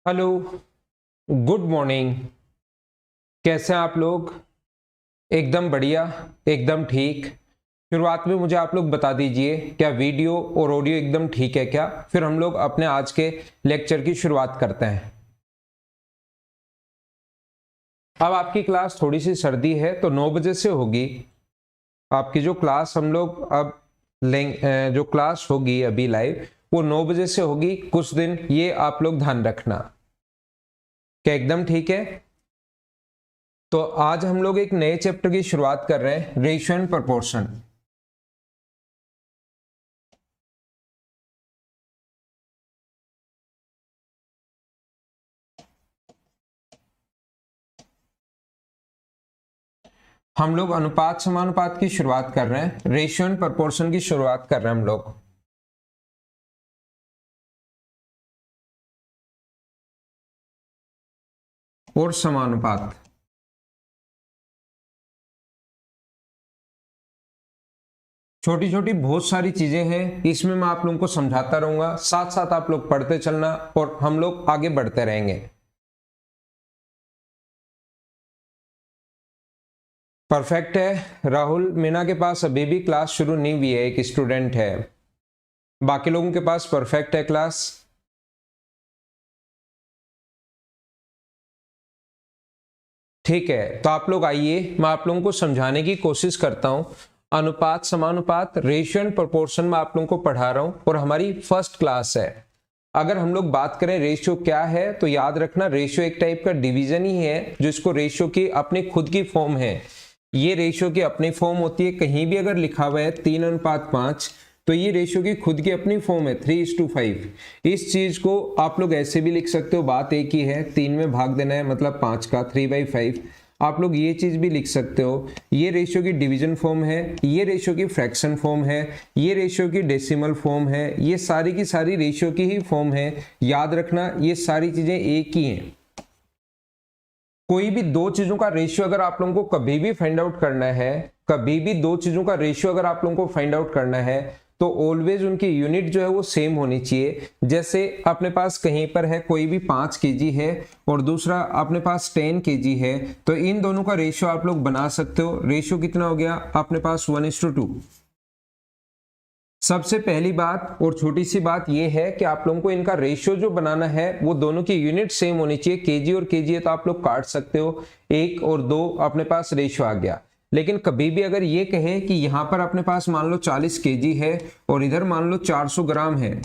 Hello. Good morning. कैसे हैं आप लोग? एकदम बढ़िया। एकदम ठीक। शुरुआत में मुझे आप लोग बता दीजिए, क्या वीडियो और ऑडियो एकदम ठीक है क्या? फिर हम लोग अपने आज के लेक्चर की शुरुआत करते हैं। अब आपकी क्लास थोड़ी सी सर्दी है तो 9 बजे से होगी। आपकी जो क्लास हम लोग अब जो क्लास होगी अभी लाइव, वो 9 बजे से होगी कुछ दिन, ये आप लोग ध्यान रखना। क्या एकदम ठीक है? तो आज हम लोग एक नए चैप्टर की शुरुआत कर रहे हैं, रेशियो एंड प्रोपोर्शन। हम लोग अनुपात समानुपात की शुरुआत कर रहे हैं, रेशियो एंड प्रोपोर्शन की शुरुआत कर रहे हैं हम लोग। और समानुपात। छोटी छोटी बहुत सारी चीजें हैं, इसमें मैं आप लोगों को समझाता रहूंगा, साथ साथ आप लोग पढ़ते चलना और हम लोग आगे बढ़ते रहेंगे। परफेक्ट है। राहुल मीना के पास अभी भी क्लास शुरू नहीं हुई है, एक स्टूडेंट है। बाकी लोगों के पास परफेक्ट है क्लास। ठीक है, तो आप लोग आइए, मैं आप लोगों को समझाने की कोशिश करता हूं। अनुपात समानुपात, रेशियो एंड प्रोपोर्शन में आप लोगों को पढ़ा रहा हूं और हमारी फर्स्ट क्लास है। अगर हम लोग बात करें रेशियो क्या है, तो याद रखना रेशियो एक टाइप का डिवीजन ही है, जिसको रेशियो की अपनी खुद की फॉर्म है। ये रेशियो की अपनी फॉर्म होती है, कहीं भी अगर लिखा हुआ है 3:5, तो ये रेशियो की खुद की अपनी फॉर्म है 3:5। इस चीज को आप लोग ऐसे भी लिख सकते हो, बात एक ही है, 3 में भाग देना है मतलब 5 का 3/5। आप लोग ये चीज भी लिख सकते हो, ये रेशियो की डिवीजन फॉर्म है, ये रेशियो की फ्रैक्शन फॉर्म है, ये रेशियो की डेसिमल फॉर्म है, ये सारी की सारी रेशियो की ही फॉर्म है। याद रखना ये सारी चीजें एक ही हैं। कोई भी दो चीजों का रेशियो अगर आप लोगों को कभी भी फाइंड आउट करना है, कभी भी दो चीजों का रेशियो अगर आप लोगों को फाइंड आउट करना है, तो ऑलवेज उनकी यूनिट जो है वो सेम होनी चाहिए। जैसे अपने पास कहीं पर है कोई भी 5 केजी है और दूसरा अपने पास 10 केजी है, तो इन दोनों का रेशियो आप लोग बना सकते हो। रेशियो कितना हो गया अपने पास? 1:2। सबसे पहली बात और छोटी सी बात यह है कि आप लोगों को इनका रेशियो जो बनाना है वो दोनों की यूनिट सेम होनी चाहिए। केजी और केजी है तो आप लोग काट सकते हो, 1 और 2 अपने पास रेशियो आ गया। लेकिन कभी भी अगर ये कहें कि यहां पर अपने पास मान लो 40 केजी है और इधर मान लो 400 ग्राम है,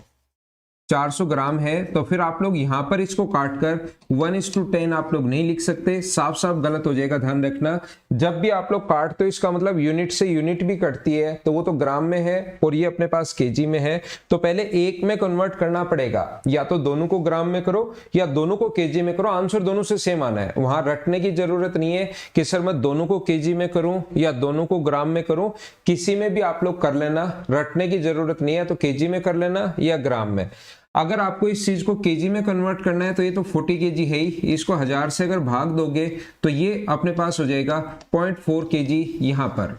400 ग्राम है, तो फिर आप लोग यहां पर इसको काटकर 1:10 आप लोग नहीं लिख सकते, साफ साफ गलत हो जाएगा, ध्यान रखना। जब भी आप लोग काटते हो इसका मतलब यूनिट से यूनिट भी कटती है, तो वो तो ग्राम में है और ये अपने पास केजी में है, तो पहले एक में कन्वर्ट करना पड़ेगा। या तो दोनों को ग्राम में करो या दोनों को केजी में करो, आंसर दोनों से सेम आना है। वहां रटने की जरूरत नहीं है कि सर मैं दोनों को केजी में करूं या दोनों को ग्राम में करूं, किसी में भी आप लोग कर लेना, रटने की जरूरत नहीं है। तो केजी में कर लेना या ग्राम में। अगर आपको इस चीज को केजी में कन्वर्ट करना है तो ये तो 40 केजी है ही, इसको 1000 से अगर भाग दोगे तो ये अपने पास हो जाएगा 0.4 केजी। यहां पर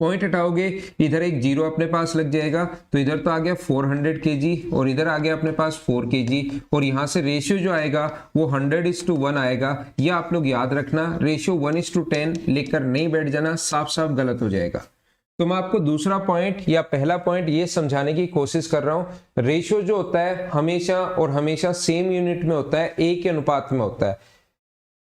पॉइंट हटाओगे, इधर एक जीरो अपने पास लग जाएगा, तो इधर तो आ गया 400 केजी और इधर आ गया अपने पास 4 केजी, और यहां से रेशियो जो आएगा वो 100:1 आएगा। ये आप लोग याद रखना, रेशियो 1:10 लेकर नहीं बैठ जाना, साफ साफ गलत हो जाएगा। तो मैं आपको दूसरा पॉइंट या पहला पॉइंट ये समझाने की कोशिश कर रहा हूं, रेशियो जो होता है हमेशा और हमेशा सेम यूनिट में होता है, एक के अनुपात में होता है।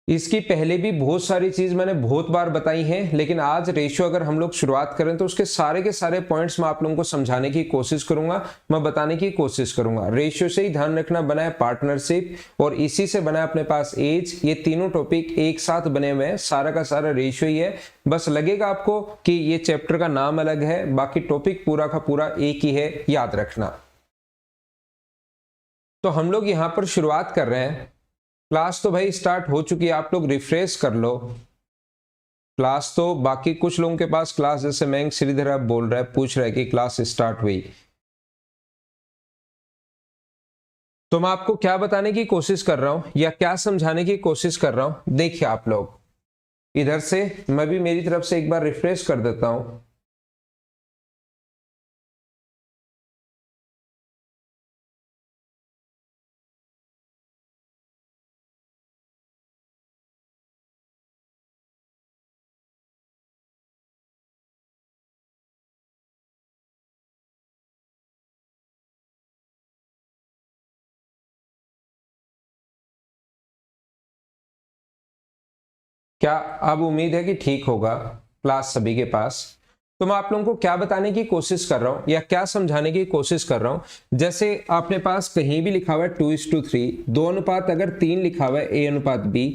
इसकी पहले भी बहुत सारी चीज मैंने बहुत बार बताई हैं, लेकिन आज रेशियो अगर हम लोग शुरुआत करें तो उसके सारे के सारे पॉइंट्स मैं आप लोगों को समझाने की कोशिश करूंगा, मैं बताने की कोशिश करूंगा। रेशियो से ही ध्यान रखना बना है पार्टनरशिप और इसी से बना है अपने पास एज, ये तीनों टॉपिक एक साथ बने हुए हैं, सारा का सारा रेशियो ही है। बस लगेगा आपको कि ये चैप्टर का नाम अलग है, बाकी टॉपिक पूरा का पूरा एक ही है, याद रखना। तो हम लोग यहां पर शुरुआत कर रहे हैं। क्लास तो भाई स्टार्ट हो चुकी है, आप लोग रिफ्रेश कर लो क्लास। तो बाकी कुछ लोगों के पास क्लास, जैसे मयंक श्रीधर अब बोल रहा है, पूछ रहा है कि क्लास स्टार्ट हुई। तो मैं आपको क्या बताने की कोशिश कर रहा हूं या क्या समझाने की कोशिश कर रहा हूं, देखिए आप लोग इधर से मैं भी मेरी तरफ से एक बार रिफ्रेश कर देता हूं। क्या अब उम्मीद है कि ठीक होगा क्लास सभी के पास? तो मैं आप लोगों को क्या बताने की कोशिश कर रहा हूं या क्या समझाने की कोशिश कर रहा हूं, जैसे आपने पास कहीं भी लिखा हुआ है 2:3, 2 अनुपात अगर 3 लिखा हुआ है A अनुपात B,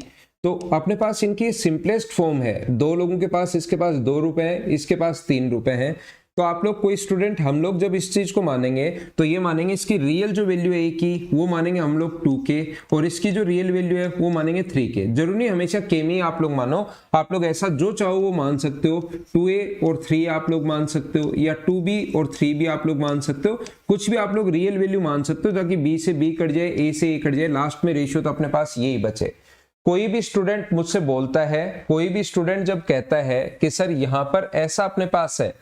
तो अपने पास इनकी सिंपलेस्ट फॉर्म है, दो लोगों के पास, इसके पास 2 रुपए हैं, इसके पास 3 रुपए हैं। तो आप लोग कोई स्टूडेंट, हम लोग जब इस चीज को मानेंगे तो ये मानेंगे इसकी रियल जो वैल्यू है की वो मानेंगे हम लोग 2 के, और इसकी जो रियल वैल्यू है वो मानेंगे 3 के। जरूरी नहीं हमेशा के में आप लोग मानो, आप लोग ऐसा जो चाहो वो मान सकते हो। 2A और 3 आप लोग मान सकते हो, या 2B और 3B आप लोग मान सकते हो, कुछ भी आप लोग रियल वैल्यू मान सकते हो, ताकि B से B कट जाए, A से A कट जाए, लास्ट में रेशियो तो अपने पास यही बचे। कोई भी स्टूडेंट मुझसे बोलता है, कोई भी स्टूडेंट जब कहता है कि सर यहां पर ऐसा अपने पास है,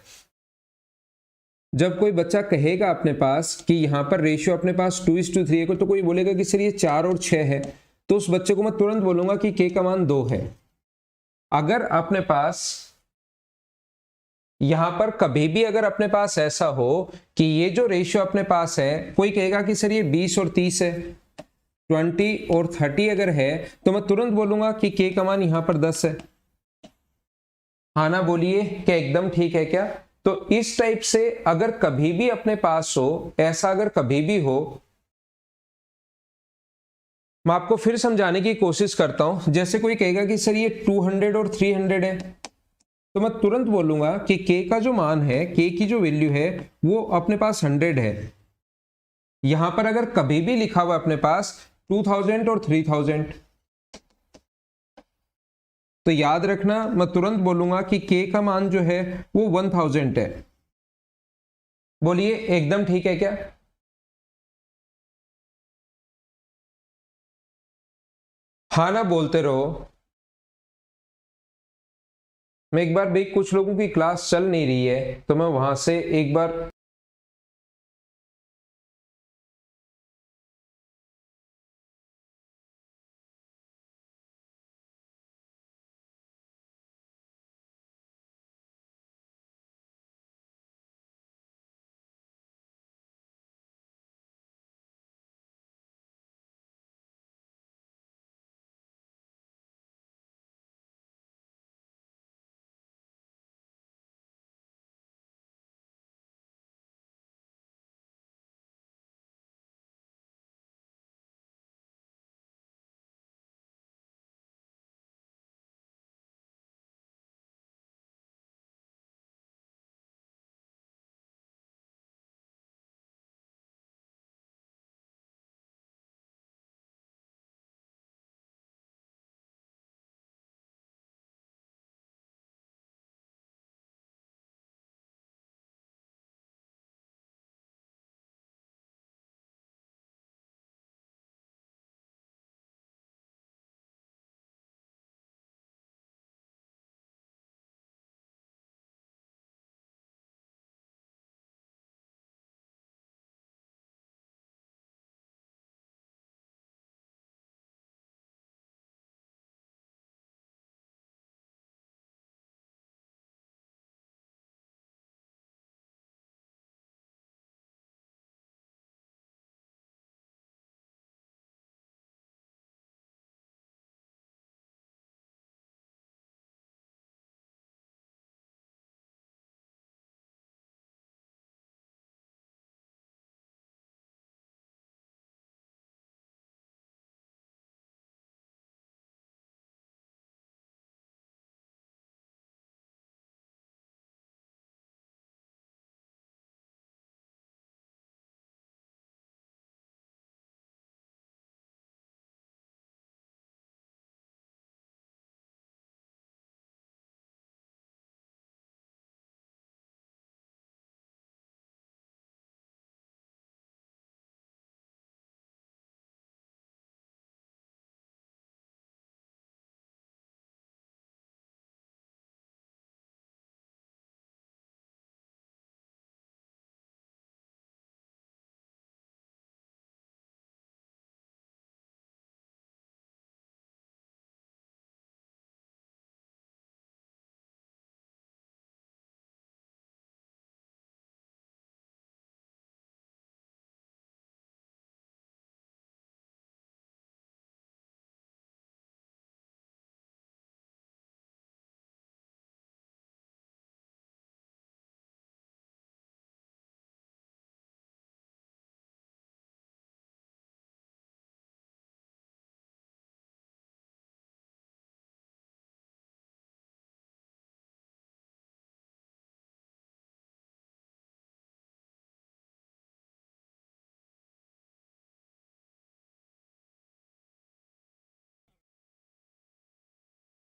जब कोई बच्चा कहेगा अपने पास कि यहां पर रेशियो अपने पास 2:3 है, तो कोई बोलेगा कि सर ये 4 और 6 है, तो उस बच्चे को मैं तुरंत बोलूंगा कि के का मान 2 है। अगर अपने पास यहां पर कभी भी अगर अपने पास ऐसा हो कि ये जो रेशियो अपने पास है, कोई कहेगा कि सर ये 20 और 30 है, 20 और 30 अगर है, तो मैं तुरंत बोलूंगा कि के का मान यहां पर 10 है। हाँ ना बोलिए, क्या एकदम ठीक है क्या? तो इस टाइप से अगर कभी भी अपने पास हो, ऐसा अगर कभी भी हो, मैं आपको फिर समझाने की कोशिश करता हूं। जैसे कोई कहेगा कि सर ये 200 और 300 है, तो मैं तुरंत बोलूंगा कि के का जो मान है, के की जो वैल्यू है वो अपने पास 100 है। यहां पर अगर कभी भी लिखा हुआ अपने पास 2000 और 3000, तो याद रखना मैं तुरंत बोलूंगा कि के का मान जो है वो 1000 है। बोलिए एकदम ठीक है क्या? हाँ ना बोलते रहो। मैं एक बार भी, कुछ लोगों की क्लास चल नहीं रही है तो मैं वहां से एक बार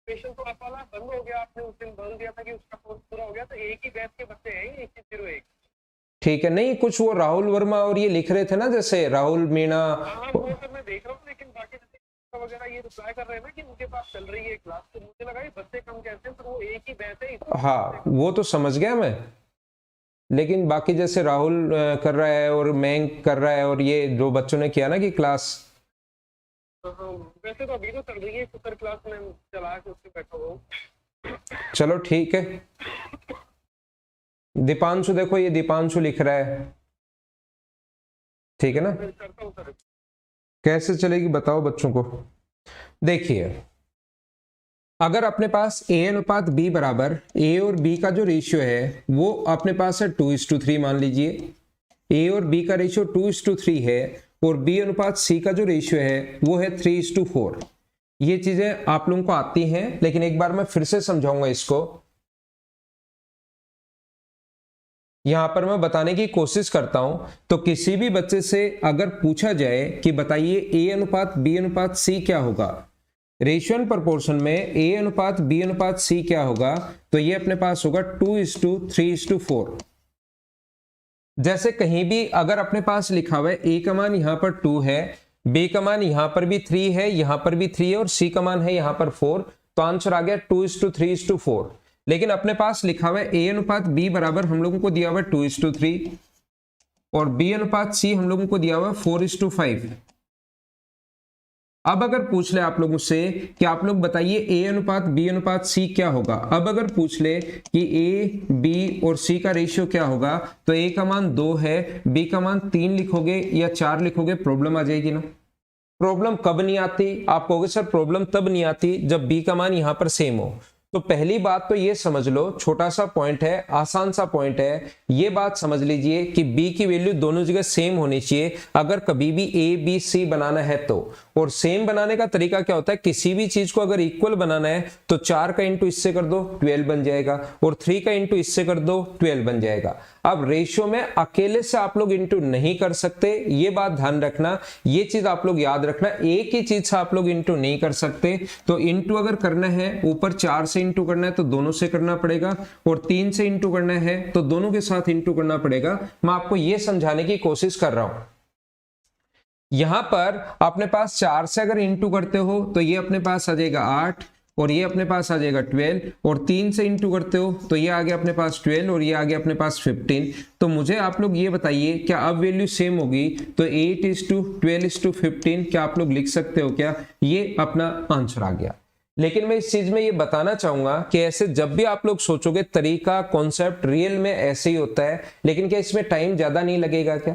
क्वेश्चन तो आप वाला बंद हो गया, आपने उस दिन बंद दिया था कि उसका कोर्स पूरा हो गया, तो एक ही बैच के बच्चे हैं 2101। ठीक है, नहीं कुछ वो राहुल वर्मा और ये लिख रहे थे ना, जैसे राहुल मीणा। हाँ वो सब मैं देख रहा हूँ, लेकिन बाकी जैसे वगैरह ये रिप्लाई कर रहे हैं ना कि उनके पास चल रही है क्लास, तो मुझे लगा ये बच्चे कम कैसे हैं, तो वो एक ही बैच है। हाँ वो तो समझ गया मैं, लेकिन बाकी जैसे राहुल कर रहा है और मयंक कर रहा है और ये दो बच्चों ने किया ना कि क्लास। हाँ वैसे तो अभी तो चल रही है सुपर क्लास, में चला के उससे बैठा हुआ हूँ। चलो ठीक है। दीपांशु देखो, ये दीपांशु लिख रहा है, ठीक है ना। मैं करता हूँ सर। कैसे चलेगी बताओ बच्चों को। देखिए अगर अपने पास ए अनुपात बी बराबर, ए और बी का जो रेशियो है वो अपने पास है 2:3 मान लीजिए। ए और बी का रेशियो 2:3 है और बी अनुपात सी का जो रेशियो है वो है 3:4। ये चीजें आप लोगों को आती हैं, लेकिन एक बार मैं फिर से समझाऊंगा इसको। यहां पर मैं बताने की कोशिश करता हूं, तो किसी भी बच्चे से अगर पूछा जाए कि बताइए ए अनुपात बी अनुपात सी क्या होगा, रेशियो एंड प्रोपोर्शन में ए अनुपात बी अनुपात सी क्या होगा, तो ये अपने पास होगा 2:3:4। जैसे कहीं भी अगर अपने पास लिखा हुआ है ए का मान यहां पर 2 है, बी का मान यहां पर भी 3 है, यहां पर भी 3 है और सी का मान है यहां पर 4, तो आंसर आ गया 2:3:4। लेकिन अपने पास लिखा हुआ है ए अनुपात बी बराबर हम लोगों को दिया हुआ है 2:3 और बी अनुपात सी हम लोगों को दिया हुआ है 4:5। अब अगर पूछ ले आप लोगों से कि आप लोग बताइए ए अनुपात बी अनुपात सी क्या होगा, अब अगर पूछ ले कि ए बी और सी का रेशियो क्या होगा, तो ए का मान 2 है, बी का मान 3 लिखोगे या 4 लिखोगे, प्रॉब्लम आ जाएगी ना। प्रॉब्लम कब नहीं आती, आप कहोगे सर प्रॉब्लम तब नहीं आती जब बी का मान यहां पर सेम हो। तो पहली बात तो ये समझ लो, छोटा सा पॉइंट है, आसान सा पॉइंट है, ये बात समझ लीजिए कि b की वैल्यू दोनों जगह सेम होनी चाहिए अगर कभी भी a b c बनाना है तो। और सेम बनाने का तरीका क्या होता है, किसी भी चीज को अगर इक्वल बनाना है तो 4 का इंटू इससे कर दो 12 बन जाएगा, और 3 का इंटू इससे कर दो 12 बन जाएगा। अब रेशियो में अकेले से आप लोग इंटू नहीं कर सकते, ये बात ध्यान रखना, ये चीज आप लोग याद रखना, एक ही चीज से आप लोग इंटू नहीं कर सकते। तो इंटू अगर करना है, ऊपर 4 से इंटू करना है तो दोनों से करना पड़ेगा, और 3 से इंटू करना है तो दोनों के साथ इंटू करना पड़ेगा। मैं आपको ये समझाने की कोशिश कर रहा हूं। यहां पर अपने पास 4 से अगर इंटू करते हो तो ये अपने पास आ जाएगा 8 और ये अपने पास आ जाएगा 12, और 3 से इंटू करते हो तो ये आ गया अपने पास 12 और ये आ गया अपने पास 15। तो मुझे आप लोग ये बताइए क्या अब वैल्यू सेम होगी, तो 8:12:15 क्या आप लोग लिख सकते हो क्या, ये अपना आंसर आ गया। लेकिन मैं इस चीज में ये बताना चाहूंगा कि ऐसे जब भी आप लोग सोचोगे, तरीका कॉन्सेप्ट रियल में ऐसे ही होता है, लेकिन क्या इसमें टाइम ज्यादा नहीं लगेगा क्या।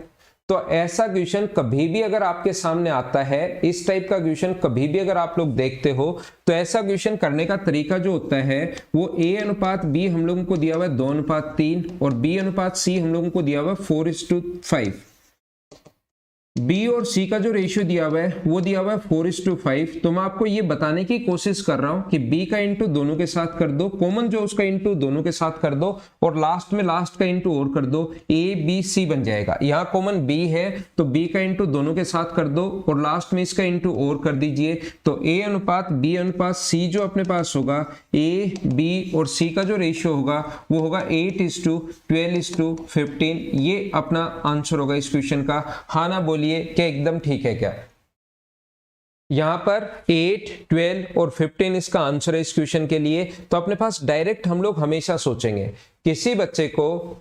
तो ऐसा क्वेश्चन कभी भी अगर आपके सामने आता है, इस टाइप का क्वेश्चन कभी भी अगर आप लोग देखते हो, तो ऐसा क्वेश्चन करने का तरीका जो होता है वो ए अनुपात बी हम लोगों को दिया हुआ है 2:3 और बी अनुपात सी हम लोगों को दिया हुआ है 4:5। बी और सी का जो रेशियो दिया हुआ है वो दिया हुआ है 4:5। तो मैं आपको ये बताने की कोशिश कर रहा हूं कि बी का इंटू दोनों के साथ कर दो, कॉमन जो उसका इंटू दोनों के साथ कर दो, और लास्ट में लास्ट का इंटू और कर दो, ए बी सी बन जाएगा। यहाँ कॉमन बी है तो बी का इंटू दोनों के साथ कर दो और लास्ट में इसका इंटू और कर दीजिए। तो ए अनुपात बी अनुपात सी जो अपने पास होगा, ए बी और सी का जो रेशियो होगा वो होगा 8:12:15। ये अपना आंसर होगा इस क्वेश्चन का। हाँ ना बोलिए, क्या एकदम ठीक है क्या। यहां पर 8, 12 और 15 इसका आंसर है इस क्वेश्चन के लिए। तो अपने पास डायरेक्ट हम लोग हमेशा सोचेंगे, किसी बच्चे को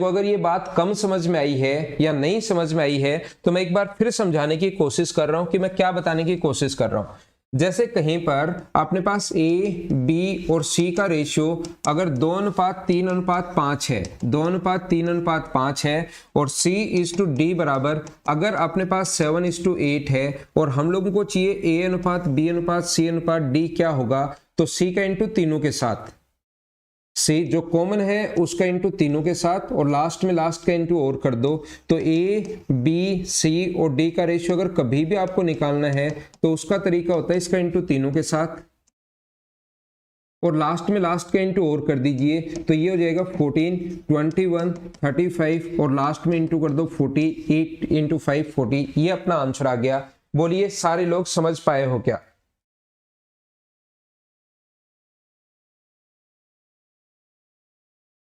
अगर ये बात कम समझ में आई है या नहीं समझ में आई है, तो मैं एक बार फिर समझाने की कोशिश कर रहा हूं कि मैं क्या बताने की कोशिश कर रहा हूं। जैसे कहीं पर अपने पास ए बी और सी का रेशियो अगर 2:3:5 है, 2:3:5 है, और C इज टू डी बराबर अगर अपने पास 7:8 है, और हम लोगों को चाहिए ए अनुपात बी अनुपात सी अनुपात डी क्या होगा, तो C का इंटू तीनों के साथ, सी जो कॉमन है उसका इंटू तीनों के साथ, और लास्ट में लास्ट का इंटू और कर दो। तो ए बी सी और डी का रेशियो अगर कभी भी आपको निकालना है तो उसका तरीका होता है इसका इंटू तीनों के साथ, और लास्ट में लास्ट का इंटू और कर दीजिए। तो ये हो जाएगा 14, 21, 35 और लास्ट में इंटू कर दो 40, 8 × 5 40। ये अपना आंसर आ गया। बोलिए सारे लोग समझ पाए हो क्या?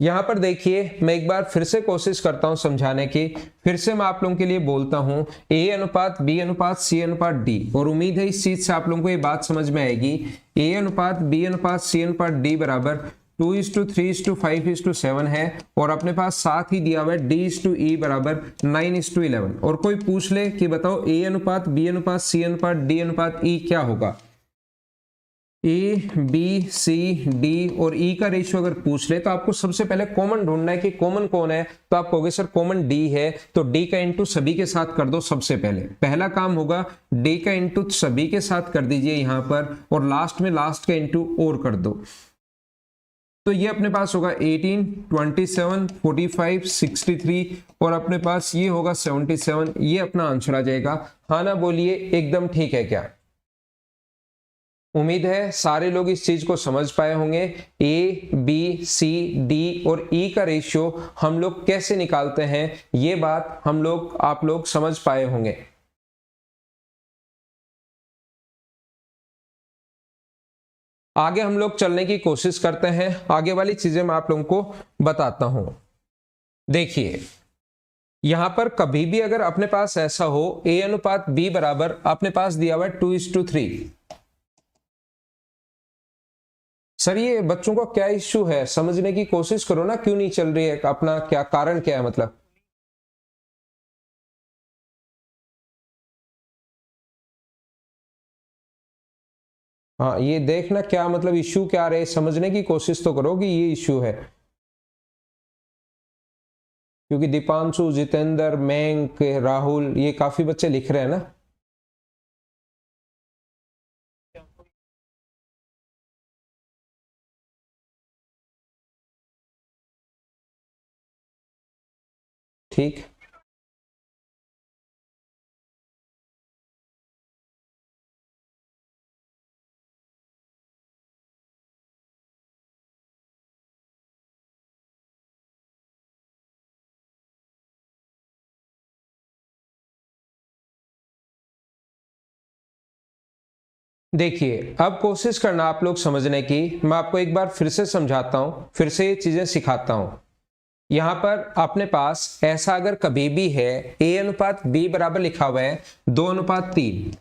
यहां पर देखिए मैं एक बार फिर से कोशिश करता हूं समझाने की। फिर से मैं आप लोगों के लिए बोलता हूं A अनुपात B अनुपात C अनुपात D, और उम्मीद है इस चीज से आप लोगों को ये बात समझ में आएगी। A अनुपात B अनुपात C अनुपात D बराबर 2:3:5:7 है, और अपने पास साथ ही दिया हुआ है D/E बराबर 9:11। और कोई पूछ ले कि बताओ A अनुपात B अनुपात C अनुपात D अनुपात E क्या होगा? A, B, C, D और E का रेशियो अगर पूछ ले तो आपको सबसे पहले कॉमन ढूंढना है कि कॉमन कौन है। तो आप कहोगे सर कॉमन D है, तो D का इंटू सभी के साथ कर दो। सबसे पहला काम होगा D का इंटू सभी के साथ कर दीजिए यहां पर, और लास्ट में लास्ट का इंटू और कर दो। तो ये अपने पास होगा 18, 27, 45, 63 और अपने पास ये होगा 77। ये अपना आंसर आ जाएगा। हाँ ना बोलिए, एकदम ठीक है क्या? उम्मीद है सारे लोग इस चीज को समझ पाए होंगे। ए, बी, सी, डी और ई का रेशियो हम लोग कैसे निकालते हैं, ये बात आप लोग समझ पाए होंगे। आगे हम लोग चलने की कोशिश करते हैं। आगे वाली चीजें मैं आप लोगों को बताता हूं। देखिए यहां पर कभी भी अगर अपने पास ऐसा हो A अनुपात B बराबर अपने पास दिया हुआ है 2:3। सर ये बच्चों का क्या इश्यू है, समझने की कोशिश करो ना, क्यों नहीं चल रही है, अपना क्या कारण क्या है मतलब? हाँ ये देखना क्या मतलब इश्यू क्या रहे, समझने की कोशिश तो करो कि ये इश्यू है। क्योंकि दीपांशु, जितेंद्र, मयंक, राहुल ये काफी बच्चे लिख रहे हैं ना। ठीक, देखिए अब कोशिश करना आप लोग समझने की। मैं आपको एक बार फिर से समझाता हूं, फिर से ये चीजें सिखाता हूं। यहां पर अपने पास ऐसा अगर कभी भी है A अनुपात B बराबर लिखा हुआ है 2:3,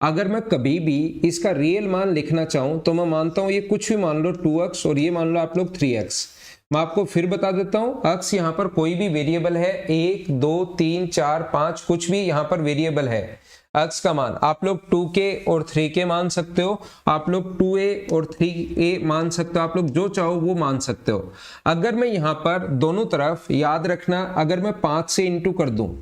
अगर मैं कभी भी इसका रियल मान लिखना चाहूं तो मैं मानता हूं ये कुछ भी मान लो 2x और ये मान लो आप लोग 3x। मैं आपको फिर बता देता हूं अक्स यहां पर कोई भी वेरिएबल है, 1, 2, 3, 4, 5 कुछ भी यहां पर वेरिएबल है। अक्स का मान आप लोग 2k और 3k मान सकते हो, आप लोग 2a और 3a मान सकते हो, आप लोग जो चाहो वो मान सकते हो। अगर मैं यहां पर दोनों तरफ याद रखना, अगर मैं 5 से इंटू कर दूं,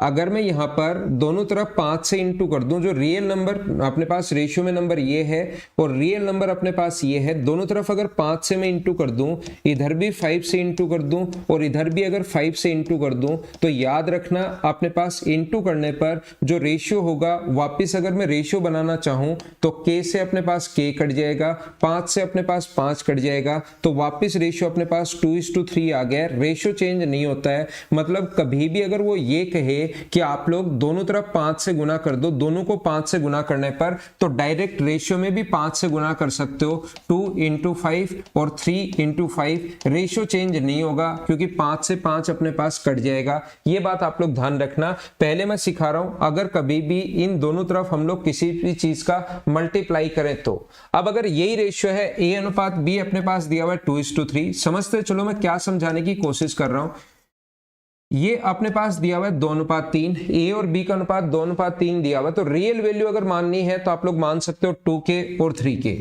अगर मैं यहां पर दोनों तरफ 5 से इंटू कर दूं, जो रियल नंबर अपने पास रेशियो में नंबर ये है और रियल नंबर अपने पास ये है, दोनों तरफ अगर 5 से मैं इंटू कर दूं, इधर भी 5 से इंटू कर दूं और इधर भी अगर 5 से इंटू कर दूं, तो याद रखना अपने पास इंटू करने पर जो रेशियो होगा, वापिस अगर मैं रेशियो बनाना चाहूं तो k से अपने पास k कट जाएगा, 5 से अपने पास 5 कट जाएगा, तो वापिस रेशियो अपने पास 2:3 आ गया। रेशियो चेंज नहीं होता है। मतलब कभी भी अगर वो ये कहे कि आप लोग दोनों तरफ 5 से गुना कर दो, दोनों को 5 से गुना करने पर तो डायरेक्ट रेशियो में भी 5 से गुना कर सकते हो, 2:5 और 3:5। रेशियो चेंज नहीं होगा क्योंकि 5 से 5 अपने पास कट जाएगा। ये बात आप लोग ध्यान रखना। पहले मैं सिखा रहा हूं, अगर कभी भी इन दोनों तरफ हम लोग किसी भी चीज का मल्टीप्लाई करें तो। अब अगर यही रेशियो है A अनुपात B अपने पास दिया हुआ है 2:3, समझते चलो मैं क्या समझाने की कोशिश कर रहा हूं। ये अपने पास दिया हुआ है 2:3, A और B का अनुपात 2:3 दिया हुआ है, तो रियल वैल्यू अगर माननी है तो आप लोग मान सकते हो 2k और 3k।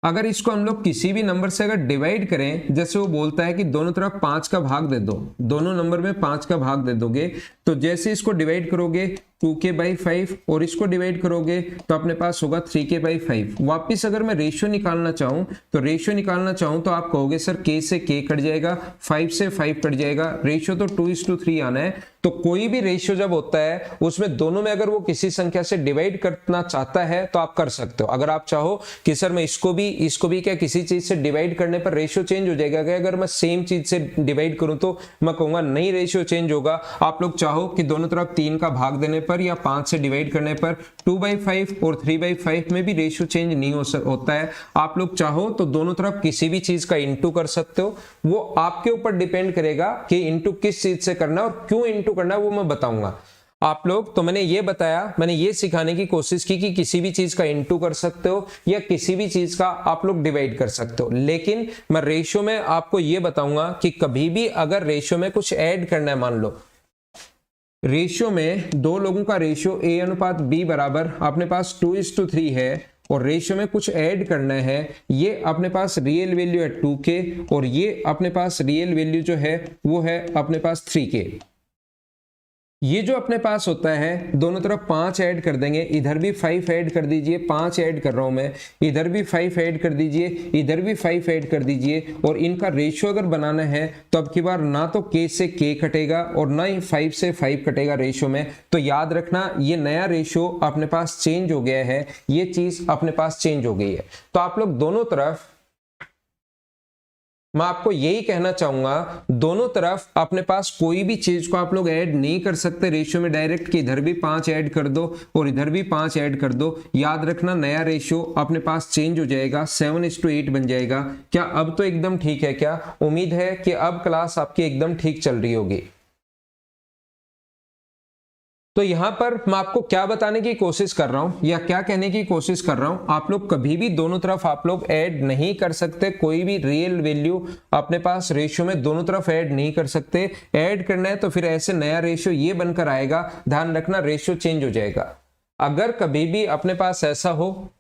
अगर इसको हम लोग किसी भी नंबर से अगर डिवाइड करें, जैसे वो बोलता है कि दोनों तरफ 5 का भाग दे दो, दोनों नंबर में 5 का भाग दे दोगे, तो जैसे इसको डिवाइड करोगे 2k/5 और इसको डिवाइड करोगे तो अपने पास होगा 3k/5। वापिस अगर मैं रेशियो निकालना चाहूं तो आप कहोगे सर k से k कट जाएगा, 5 से 5 कट जाएगा, रेशियो तो 2:3 आना है, तो कोई भी रेशियो जब होता है उसमें दोनों में अगर वो किसी संख्या से डिवाइड करना चाहता है तो आप कर सकते हो। अगर आप चाहो कि सर मैं इसको भी क्या किसी चीज से डिवाइड करने पर रेशियो चेंज हो जाएगा क्या, अगर मैं सेम चीज से डिवाइड करूं तो मैं कहूंगा नहीं, रेशियो चेंज होगा। आप लोग चाहो कि दोनों तरफ 3 का भाग देने पर या 5 से डिवाइड करने पर 2/5 और 3/5 में भी रेशियो चेंज नहीं होता है। आप लोग चाहो तो दोनों तरफ किसी भी चीज का इंटू कर सकते हो, वो आपके ऊपर डिपेंड करेगा कि इंटू किस चीज से करना है और क्यों इंटू करना है वो मैं बताऊंगा आप लोग। तो मैंने ये बताया, मैंने ये सिखाने की कोशिश की कि किसी भी चीज का इंटू कर सकते हो या किसी भी चीज का आप लोग डिवाइड कर सकते हो, लेकिन मैं रेशियो में आपको ये बताऊंगा कि कभी भी अगर रेशियो में कुछ ऐड करना है, मान लो रेशियो में दो लोगों का रेशियो A/B बराबर अपने पास 2:3 है और रेशियो में कुछ ऐड करना है, ये अपने पास रियल वैल्यू है 2k और ये अपने पास रियल वैल्यू जो है वो है अपने पास 3k। ये जो अपने पास होता है दोनों तरफ 5 ऐड कर देंगे, इधर भी 5 ऐड कर दीजिए, 5 ऐड कर रहा हूं मैं, इधर भी 5 ऐड कर दीजिए, इधर भी 5 ऐड कर दीजिए और इनका रेशियो अगर बनाना है तो अब की बार ना तो k से k कटेगा और ना ही 5 से 5 कटेगा रेशियो में। तो याद रखना ये नया रेशियो अपने पास चेंज हो गया है, ये चीज अपने पास चेंज हो गई है। तो आप लोग दोनों तरफ, मैं आपको यही कहना चाहूंगा, दोनों तरफ अपने पास कोई भी चीज को आप लोग ऐड नहीं कर सकते रेशियो में डायरेक्ट कि इधर भी 5 ऐड कर दो और इधर भी 5 ऐड कर दो। याद रखना नया रेशियो अपने पास चेंज हो जाएगा, 7:8 बन जाएगा। क्या अब तो एकदम ठीक है? क्या उम्मीद है कि अब क्लास आपकी एकदम ठीक चल रही होगी। तो यहां पर मैं आपको क्या बताने की कोशिश कर रहा हूं या क्या कहने की कोशिश कर रहा हूं, आप लोग कभी भी दोनों तरफ आप लोग ऐड नहीं कर सकते, कोई भी रियल वैल्यू अपने पास रेशियो में दोनों तरफ ऐड नहीं कर सकते। ऐड करना है तो फिर ऐसे नया रेशियो ये बनकर आएगा, ध्यान रखना रेशियो चेंज हो जाएगा। अगर कभी भी अपने पास ऐसा हो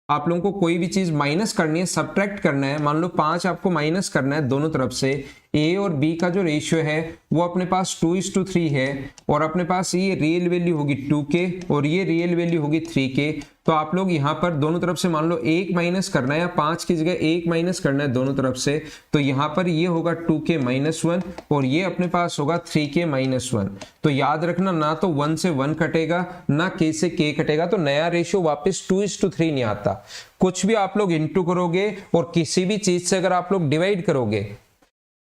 आप लोगों को कोई भी चीज माइनस करनी है, सब्ट्रैक्ट करना है, मान लो 5 आपको माइनस करना है दोनों तरफ से, A और B का जो रेशियो है वो अपने पास 2:3 है और अपने पास ये रियल वैल्यू होगी 2k और ये रियल वैल्यू होगी 3k। तो आप लोग यहाँ पर दोनों तरफ से मान लो 1 माइनस करना है या 5 की जगह 1 माइनस करना है दोनों तरफ से, तो यहाँ पर ये होगा 2k-1 और ये अपने पास होगा 3k-1। तो याद रखना ना तो 1 से 1 कटेगा ना k से k कटेगा, तो नया रेशियो वापस 2:3 नहीं आता। कुछ भी आप लोग इंटू करोगे और किसी भी चीज से अगर आप लोग डिवाइड करोगे,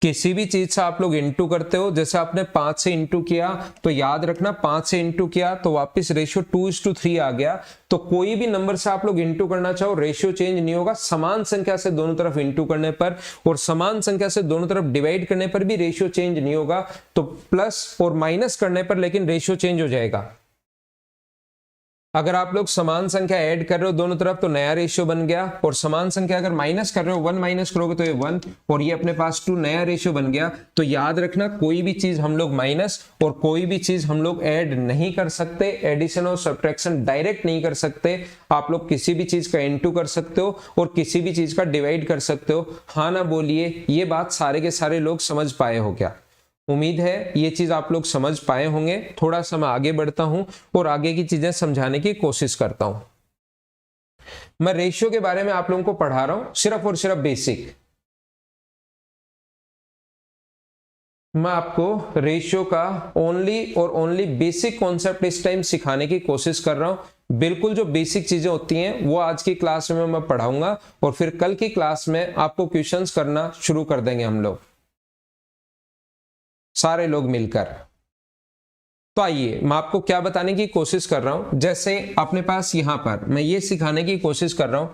किसी भी चीज से आप लोग इंटू करते हो, जैसे आपने 5 से इंटू किया तो याद रखना 5 से इंटू किया तो वापस रेशियो 2:3 आ गया। तो कोई भी नंबर से आप लोग इंटू करना चाहो रेशियो चेंज नहीं होगा, समान संख्या से दोनों तरफ इंटू करने पर और समान संख्या से दोनों तरफ डिवाइड करने पर भी रेशियो चेंज नहीं होगा। तो प्लस और माइनस करने पर लेकिन रेशियो चेंज हो जाएगा। अगर आप लोग समान संख्या ऐड कर रहे हो दोनों तरफ तो नया रेशियो बन गया, और समान संख्या अगर माइनस कर रहे हो 1 माइनस करोगे तो ये 1 और ये अपने पास 2, नया रेशियो बन गया। तो याद रखना कोई भी चीज हम लोग माइनस और कोई भी चीज हम लोग ऐड नहीं कर सकते, एडिशन और सब्ट्रैक्शन डायरेक्ट नहीं कर सकते। आप लोग किसी भी चीज का इनटू कर सकते हो और किसी भी चीज का डिवाइड कर सकते हो। हाँ ना बोलिए, ये बात सारे के सारे लोग समझ पाए हो क्या? उम्मीद है ये चीज आप लोग समझ पाए होंगे। थोड़ा सा मैं आगे बढ़ता हूं और आगे की चीजें समझाने की कोशिश करता हूं। मैं रेशियो के बारे में आप लोगों को पढ़ा रहा हूं, सिर्फ और सिर्फ बेसिक। मैं आपको रेशियो का ओनली और ओनली बेसिक कॉन्सेप्ट इस टाइम सिखाने की कोशिश कर रहा हूं। बिल्कुल जो बेसिक चीजें होती हैं वो आज की क्लास में मैं पढ़ाऊंगा और फिर कल की क्लास में आपको क्वेश्चंस करना शुरू कर देंगे हम लोग, सारे लोग मिलकर। तो आइए मैं आपको क्या बताने की कोशिश कर रहा हूं, जैसे अपने पास यहां पर मैं ये सिखाने की कोशिश कर रहा हूं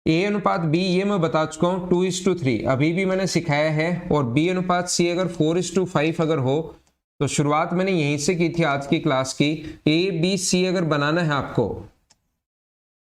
A/B, ये मैं बता चुका हूं 2:3 अभी भी मैंने सिखाया है, और B/C अगर 4:5 अगर हो तो शुरुआत मैंने यहीं से की थी आज की क्लास की। A-B-C अगर बनाना है आपको,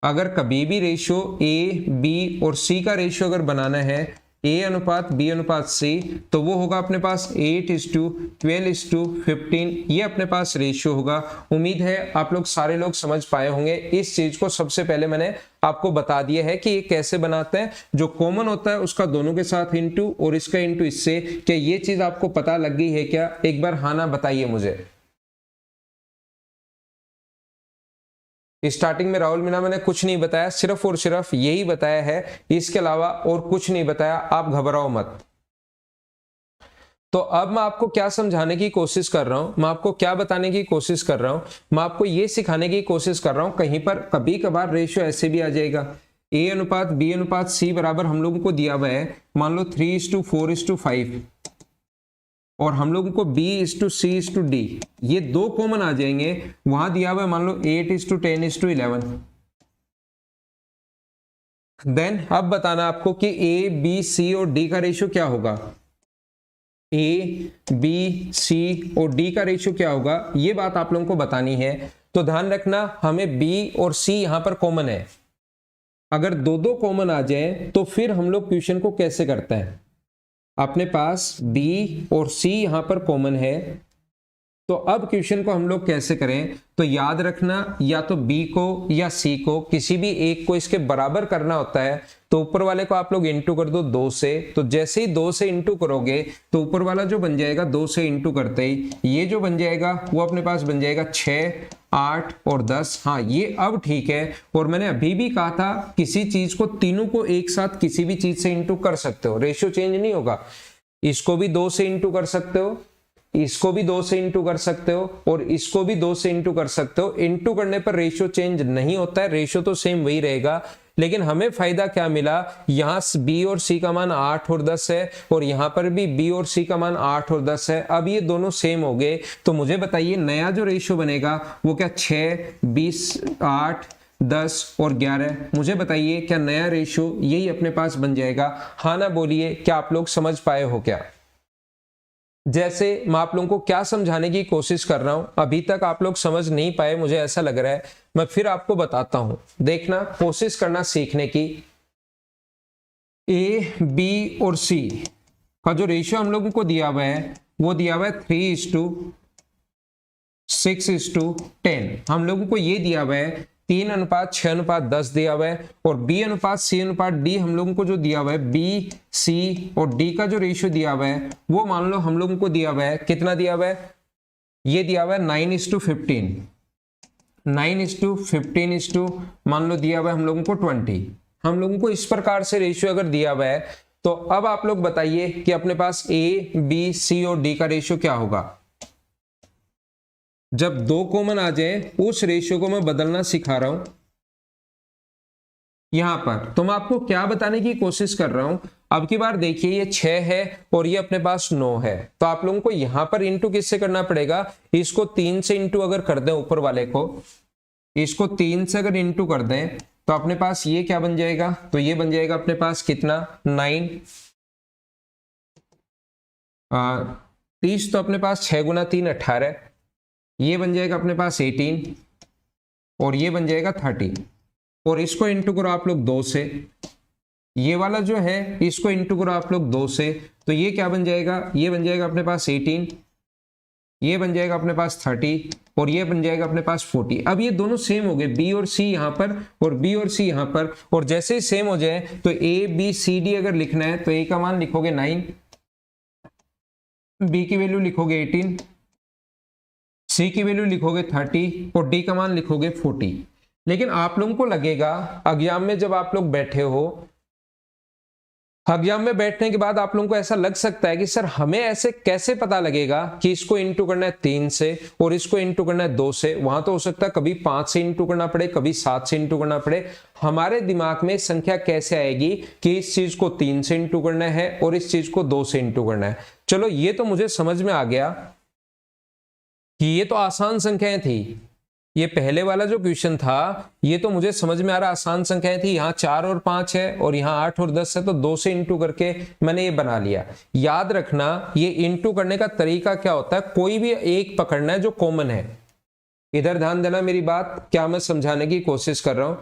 अगर कभी भी रेशियो A, B और C का रेशियो अगर बनाना है A/B/C तो वो होगा अपने पास 8:12:15, ये अपने पास रेशियो होगा। उम्मीद है आप लोग सारे लोग समझ पाए होंगे। इस चीज को सबसे पहले मैंने आपको बता दिया है कि ये कैसे बनाते हैं। जो कॉमन होता है उसका दोनों के साथ इंटू और इसका इंटू इससे। क्या ये चीज आपको पता लग गई है क्या? एक बार हाँ ना बताइए मुझे। स्टार्टिंग में राहुल मीना मैंने कुछ नहीं बताया, सिर्फ और सिर्फ यही बताया है, इसके अलावा और कुछ नहीं बताया। आप घबराओ मत। तो अब मैं आपको क्या समझाने की कोशिश कर रहा हूं, मैं आपको क्या बताने की कोशिश कर रहा हूं, मैं आपको ये सिखाने की कोशिश कर रहा हूं। कहीं पर कभी कभार रेशियो ऐसे भी आ जाएगा, A अनुपात B अनुपात C बराबर हम लोगों को दिया हुआ है, मान लो 3:4:5, और हम लोगों को B:C:D, ये दो कॉमन आ जाएंगे। वहां दिया हुआ है मान लो 8:10:11। देन अब बताना आपको कि A, B, C और D का रेशियो क्या होगा। A, B, C और D का रेशियो क्या होगा, ये बात आप लोगों को बतानी है। तो ध्यान रखना, हमें B और C यहां पर कॉमन है। अगर दो दो कॉमन आ जाए तो फिर हम लोग क्वेश्चन को कैसे करते हैं, अपने पास B और C यहां पर कॉमन है, तो अब क्वेश्चन को हम लोग कैसे करें। तो याद रखना, या तो B को या C को, किसी भी एक को इसके बराबर करना होता है। तो ऊपर वाले को आप लोग इंटू कर दो 2 से, तो जैसे ही 2 से इंटू करोगे तो ऊपर वाला जो बन जाएगा 2 से इंटू करते ही ये जो बन जाएगा वो अपने पास बन जाएगा 6, 8 और 10। हाँ, ये अब ठीक है। और मैंने अभी भी कहा था किसी चीज को, तीनों को एक साथ किसी भी चीज से इंटू कर सकते हो, रेशियो चेंज नहीं होगा। इसको भी 2 से इंटू कर सकते हो, इसको भी 2 से इंटू कर सकते हो, और इसको भी 2 से इंटू कर सकते हो। इंटू करने पर रेशियो चेंज नहीं होता है, रेशियो तो सेम वही रहेगा। लेकिन हमें फायदा क्या मिला, यहां B और C का मान 8 और 10 है, और यहां पर भी B और C का मान 8 और 10 है। अब ये दोनों सेम हो गए, तो मुझे बताइए नया जो रेशियो बनेगा वो क्या, 6, 20, 8, 10 और 11। मुझे बताइए क्या नया रेशियो यही अपने पास बन जाएगा। हाँ ना बोलिए, क्या आप लोग समझ पाए हो क्या। जैसे मैं आप लोगों को क्या समझाने की कोशिश कर रहा हूं, अभी तक आप लोग समझ नहीं पाए मुझे ऐसा लग रहा है। मैं फिर आपको बताता हूं, देखना, कोशिश करना सीखने की। A, B और C का जो रेशियो हम लोगों को दिया हुआ है वो दिया हुआ है 3:6:10। हम लोगों को ये दिया हुआ है 3:6:10 दिया हुआ है। और B अनुपात C अनुपात D हम लोगों को जो दिया हुआ है, B, C और D का जो रेशियो दिया हुआ है वो मान लो हम लोगों को दिया हुआ है, कितना दिया हुआ है, ये दिया हुआ है 9:15। 9:15 मान लो दिया हुआ है हम लोगों को 20। हम लोगों को इस प्रकार से रेशियो अगर दिया हुआ है, तो अब आप लोग बताइए कि अपने पास A, B, C और D का रेशियो क्या होगा। जब दो कॉमन आ जाए उस रेशियो को मैं बदलना सिखा रहा हूं यहां पर। तो मैं आपको क्या बताने की कोशिश कर रहा हूं, अब की बार देखिए ये 6 है और ये अपने पास 9 है, तो आप लोगों को यहां पर इंटू किससे करना पड़ेगा, इसको 3 से इंटू अगर कर दें, ऊपर वाले को इसको 3 से अगर इंटू कर दें तो अपने पास ये क्या बन जाएगा, तो ये बन जाएगा अपने पास कितना, 9। 30 तो अपने पास 6 गुना 3 18, ये बन जाएगा अपने पास 18 और ये बन जाएगा 30। और इसको इंटू करो आप लोग 2 से, ये वाला जो है इसको इंटू करो आप लोग 2 से, तो ये क्या बन जाएगा, ये बन जाएगा अपने पास 18, ये बन जाएगा अपने पास 30 और ये बन जाएगा अपने पास 40। अब ये दोनों सेम हो गए, B और C यहां पर और B और C यहां पर, और जैसे ही सेम हो जाए तो A, B, C, D अगर लिखना है तो A का मान लिखोगे 9, B की वैल्यू लिखोगे 18, C की वैल्यू लिखोगे 30 और D का मान लिखोगे 40। लेकिन आप लोगों को लगेगा एग्जाम में जब आप लोग बैठे हो, एग्जाम में बैठने के बाद आप लोगों को ऐसा लग सकता है कि सर हमें ऐसे कैसे पता लगेगा कि इसको इंटू करना है 3 से और इसको इंटू करना है 2 से। वहां तो हो सकता है कभी 5 से इंटू करना पड़े, कभी 7 से इंटू करना पड़े। हमारे दिमाग में संख्या कैसे आएगी कि इस चीज को 3 से इंटू करना है और इस चीज को 2 से इंटू करना है। चलो ये तो मुझे समझ में आ गया कि ये तो आसान संख्याएं थी। ये पहले वाला जो क्वेश्चन था ये तो मुझे समझ में आ रहा आसान संख्याएं थी। यहाँ 4 और 5 है और यहाँ 8 और 10 है, तो 2 से इंटू करके मैंने ये बना लिया। याद रखना ये इंटू करने का तरीका क्या होता है, कोई भी एक पकड़ना है जो कॉमन है। इधर ध्यान देना मेरी बात, क्या मैं समझाने की कोशिश कर रहा हूं।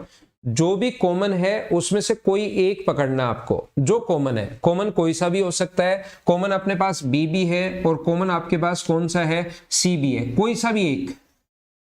जो भी कॉमन है उसमें से कोई एक पकड़ना आपको, जो कॉमन है। कॉमन कोई सा भी हो सकता है, कॉमन अपने पास B भी है और कॉमन आपके पास कौन सा है, C भी है। कोई सा भी एक,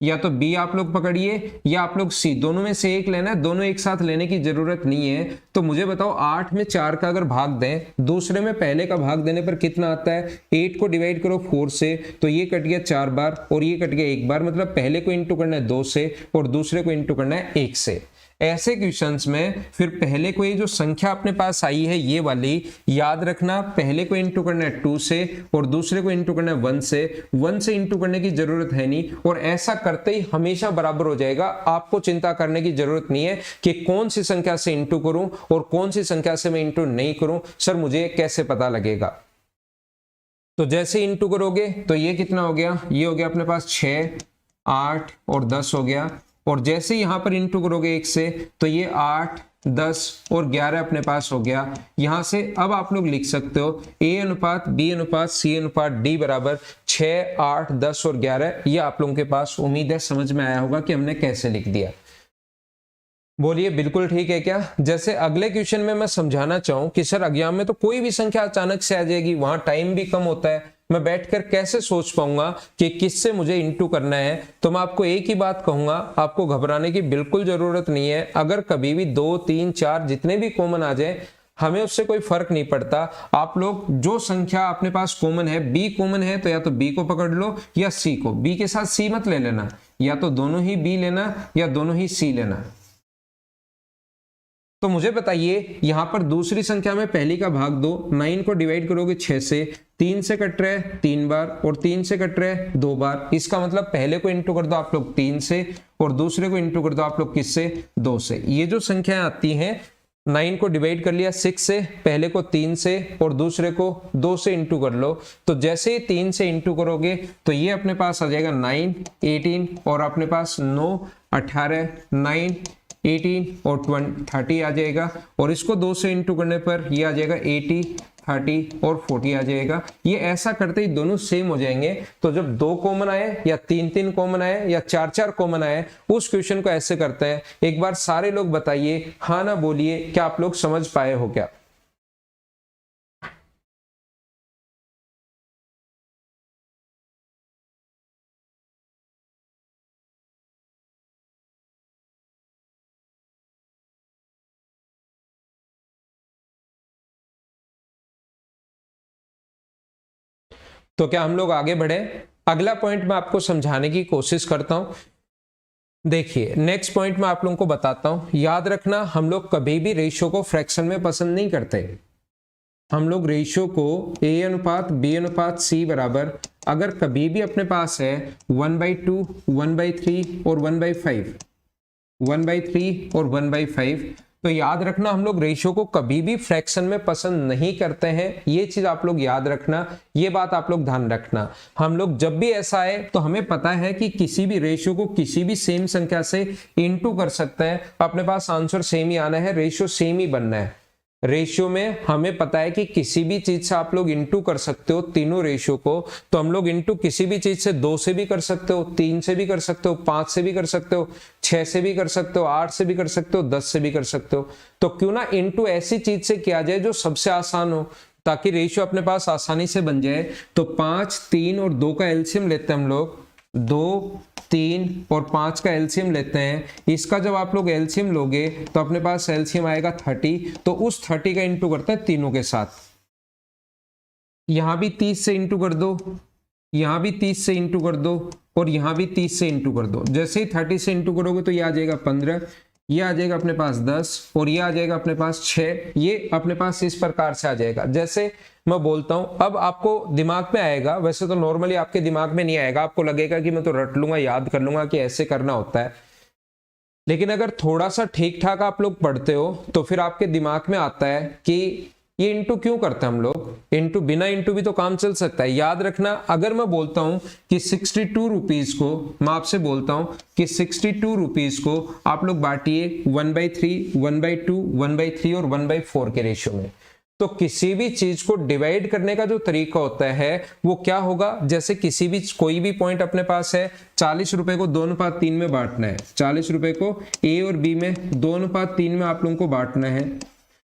या तो B आप लोग पकड़िए या आप लोग C, दोनों में से एक लेना है। दोनों एक साथ लेने की जरूरत नहीं है। तो मुझे बताओ 8 में 4 का अगर भाग दें, दूसरे में पहले का भाग देने पर कितना आता है, 8 को डिवाइड करो 4 से, तो ये कट गया 4 बार और ये कट गया 1 बार। मतलब पहले को इंटू करना है 2 से और दूसरे को इंटू करना है 1 से। ऐसे क्वेश्चंस में फिर पहले को ये जो संख्या अपने पास आई है ये वाली याद रखना, पहले को इंटू करना है 2 से और दूसरे को इंटू करना है 1 से। 1 से इंटू करने की जरूरत है नहीं, और ऐसा करते ही हमेशा बराबर हो जाएगा। आपको चिंता करने की जरूरत नहीं है कि कौन सी संख्या से इंटू करूं और कौन सी संख्या से मैं इंटू नहीं करूं, सर मुझे कैसे पता लगेगा। तो जैसे इंटू करोगे तो ये कितना हो गया, ये हो गया अपने पास 6, 8 और 10 हो गया। और जैसे यहां पर इंटू करोगे 1 से तो ये 8, 10 और 11 अपने पास हो गया। यहां से अब आप लोग लिख सकते हो A अनुपात B अनुपात C अनुपात D बराबर 6, 8, 10 और 11। ये आप लोगों के पास उम्मीद है समझ में आया होगा कि हमने कैसे लिख दिया। बोलिए बिल्कुल ठीक है क्या। जैसे अगले क्वेश्चन में मैं समझाना चाहूं कि सर एग्जाम में तो कोई भी संख्या अचानक से आ जाएगी, वहां टाइम भी कम होता है, मैं बैठकर कैसे सोच पाऊंगा कि किससे मुझे इंटू करना है। तो मैं आपको एक ही बात कहूंगा, आपको घबराने की बिल्कुल जरूरत नहीं है। अगर कभी भी 2, 3, 4 जितने भी कॉमन आ जाए हमें उससे कोई फर्क नहीं पड़ता। आप लोग जो संख्या अपने पास कॉमन है, B कॉमन है तो या तो B को पकड़ लो या C को। B के साथ C मत ले लेना, या तो दोनों ही B लेना या दोनों ही C लेना। तो मुझे बताइए यहां पर दूसरी संख्या में पहली का भाग दो, 9 को डिवाइड करोगे 6 से, 3 से कट रहा है 3 बार और 3 से कट रहा है 2 बार। इसका मतलब पहले को इंटू कर दो आप लोग 3 से और दूसरे को इंटू कर दो आप लोग किससे, 2 से। ये जो संख्याएं आती हैं, 9 को डिवाइड कर लिया 6 से, पहले को 3 से और दूसरे को 2 से इंटू कर लो। तो जैसे ही 3 से इंटू करोगे तो ये अपने पास आ जाएगा 9, 18 और अपने पास 9, 18, 9, 18 और 30 आ जाएगा। और इसको 2 से इंटू करने पर ये आ जाएगा 80, 30 और 40 आ जाएगा। ये ऐसा करते ही दोनों सेम हो जाएंगे। तो जब 2 कॉमन आए या 3 कॉमन आए या 4 कॉमन आए, उस क्वेश्चन को ऐसे करते हैं। एक बार सारे लोग बताइए, हाँ ना बोलिए, क्या आप लोग समझ पाए हो क्या। तो क्या हम लोग आगे बढ़े। अगला पॉइंट मैं आपको समझाने की कोशिश करता हूं। देखिए नेक्स्ट पॉइंट मैं आप लोगों को बताता हूं। याद रखना, हम लोग कभी भी रेशियो को फ्रैक्शन में पसंद नहीं करते। हम लोग रेशियो को A अनुपात B अनुपात C बराबर, अगर कभी भी अपने पास है 1/2, 1/3 और 1/5, 1/3 और 1/5, तो याद रखना हम लोग रेशियो को कभी भी फ्रैक्शन में पसंद नहीं करते हैं। ये चीज आप लोग याद रखना, ये बात आप लोग ध्यान रखना। हम लोग जब भी ऐसा है तो हमें पता है कि किसी भी रेशियो को किसी भी सेम संख्या से इनटू कर सकते हैं, अपने पास आंसर सेम ही आना है, रेशियो सेम ही बनना है। रेशियो में हमें पता है कि किसी भी चीज से आप लोग इंटू कर सकते हो तीनों रेशियो को। तो हम लोग इंटू किसी भी चीज से 2 से भी कर सकते हो, 3 से भी कर सकते हो, 5 से भी कर सकते हो, 6 से भी कर सकते हो, 8 से भी कर सकते हो, 10 से भी कर सकते हो। तो क्यों ना इंटू ऐसी चीज से किया जाए जो सबसे आसान हो, ताकि रेशियो अपने पास आसानी से बन जाए। तो 5, 3 और 2 का एलसीएम लेते हैं हम लोग, 2, 3 और 5 का एलसीएम लेते हैं। इसका जब आप लोग एलसीएम लोगे तो अपने पास एलसीएम आएगा 30। तो उस 30 का इंटू करते हैं तीनों के साथ। यहां भी 30 से इंटू कर दो, यहां भी 30 से इंटू कर दो और यहां भी 30 से इंटू कर दो। जैसे ही 30 से इंटू करोगे तो ये आ जाएगा 15, ये आ जाएगा अपने पास 10 और ये आ जाएगा अपने पास 6। ये अपने पास इस प्रकार से आ जाएगा। जैसे मैं बोलता हूं, अब आपको दिमाग में आएगा, वैसे तो नॉर्मली आपके दिमाग में नहीं आएगा, आपको लगेगा कि मैं तो रट लूंगा, याद कर लूंगा कि ऐसे करना होता है। लेकिन अगर थोड़ा सा ठीक ठाक आप लोग पढ़ते हो तो फिर आपके दिमाग में आता है कि ये इंटू क्यों करते हैं हम लोग। इंटू, बिना इंटू भी तो काम चल सकता है। याद रखना, अगर मैं बोलता हूं कि 62 रुपीज को, मैं आपसे बोलता हूं कि 62 रुपीज को आप लोग बांटिए 1/3, 1/2, 1/3 और 1/4 के रेशियो में, तो किसी भी चीज को डिवाइड करने का जो तरीका होता है वो क्या होगा। जैसे किसी भी कोई भी पॉइंट अपने पास है, 40 रुपए को 2:3 में बांटना है, 40 रुपए को A और B में 2:3 में आप लोगों को बांटना है।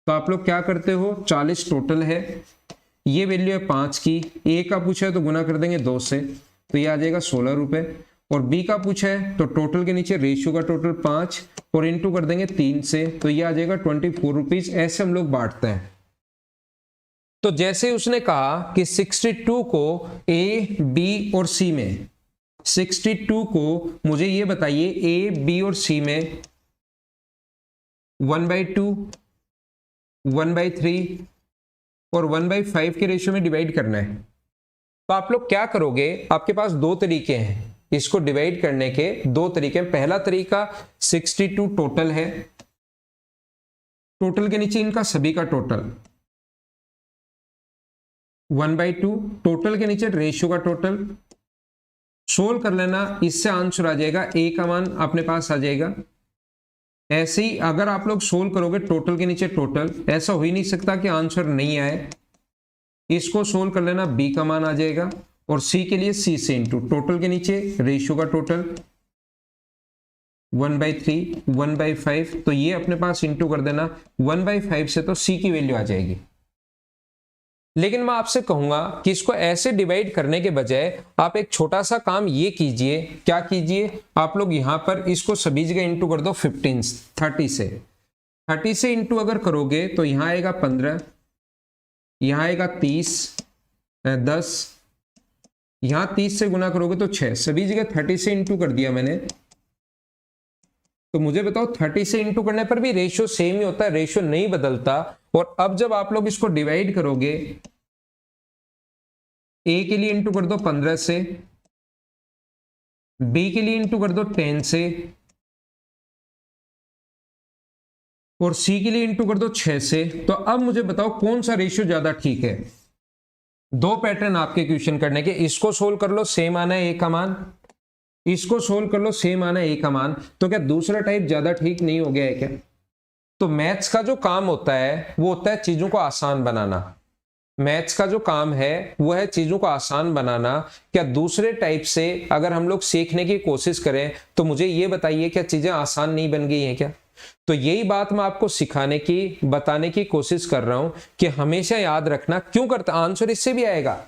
तो आप लोग क्या करते हो, 40 टोटल है, ये वैल्यू है 5 की, A का पूछा है तो गुना कर देंगे 2 से, तो ये आ जाएगा 16 रुपए। और B का पूछा है तो टोटल के नीचे रेशियो का टोटल 5 और इंटू कर देंगे 3 से, तो ये आ जाएगा 24 रुपीज। ऐसे हम लोग बांटते हैं। तो जैसे उसने कहा कि 62 को A, B और C में, 62 को मुझे ये बताइए A, B और C में 1/2, 1/3 और 1/5 के रेशियो में डिवाइड करना है। तो आप लोग क्या करोगे, आपके पास दो तरीके हैं इसको डिवाइड करने के, दो तरीके हैं। पहला तरीका 62 टोटल है, टोटल के नीचे इनका सभी का टोटल 1/2, टोटल के नीचे रेशियो का टोटल, सोल्व कर लेना, इससे आंसर आ जाएगा, ए का मान अपने पास आ जाएगा। ऐसे ही अगर आप लोग सोल्व करोगे टोटल के नीचे टोटल, ऐसा हो ही नहीं सकता कि आंसर नहीं आए। इसको सोल्व कर लेना, बी का मान आ जाएगा, और सी के लिए सी से इंटू टोटल के नीचे रेशियो का टोटल 1/3, 1/5, तो ये अपने पास इंटू कर देना 1/5 से, तो सी की वैल्यू आ जाएगी। लेकिन मैं आपसे कहूंगा कि इसको ऐसे डिवाइड करने के बजाय आप एक छोटा सा काम ये कीजिए। क्या कीजिए, आप लोग यहां पर इसको सभी जगह इंटू कर दो 30 से। 30 से इंटू अगर करोगे तो यहां आएगा 15, यहां आएगा 30, 10, यहां 30 से गुना करोगे तो 6, सभी जगह 30 से इंटू कर दिया मैंने। तो मुझे बताओ 30 से इंटू करने पर भी रेशियो सेम ही होता है, रेशियो नहीं बदलता। और अब जब आप लोग इसको डिवाइड करोगे, ए के लिए इंटू कर दो 15 से, बी के लिए इंटू कर दो 10 से, और सी के लिए इंटू कर दो 6 से। तो अब मुझे बताओ कौन सा रेशियो ज्यादा ठीक है। दो पैटर्न आपके क्वेश्चन करने के, इसको सोल्व कर लो, सेम आना है ए का मान, इसको सोल्व कर लो, सेम आना है ए का मान। तो क्या दूसरा टाइप ज्यादा ठीक नहीं हो गया है क्या? तो मैथ्स का जो काम होता है वो होता है चीजों को आसान बनाना। मैथ्स का जो काम है वो है चीजों को आसान बनाना। क्या दूसरे टाइप से अगर हम लोग सीखने की कोशिश करें तो मुझे ये बताइए क्या चीजें आसान नहीं बन गई हैं क्या? तो यही बात मैं आपको सिखाने की, बताने की कोशिश कर रहा हूं कि हमेशा याद रखना। क्यों करता, आंसर इससे भी आएगा,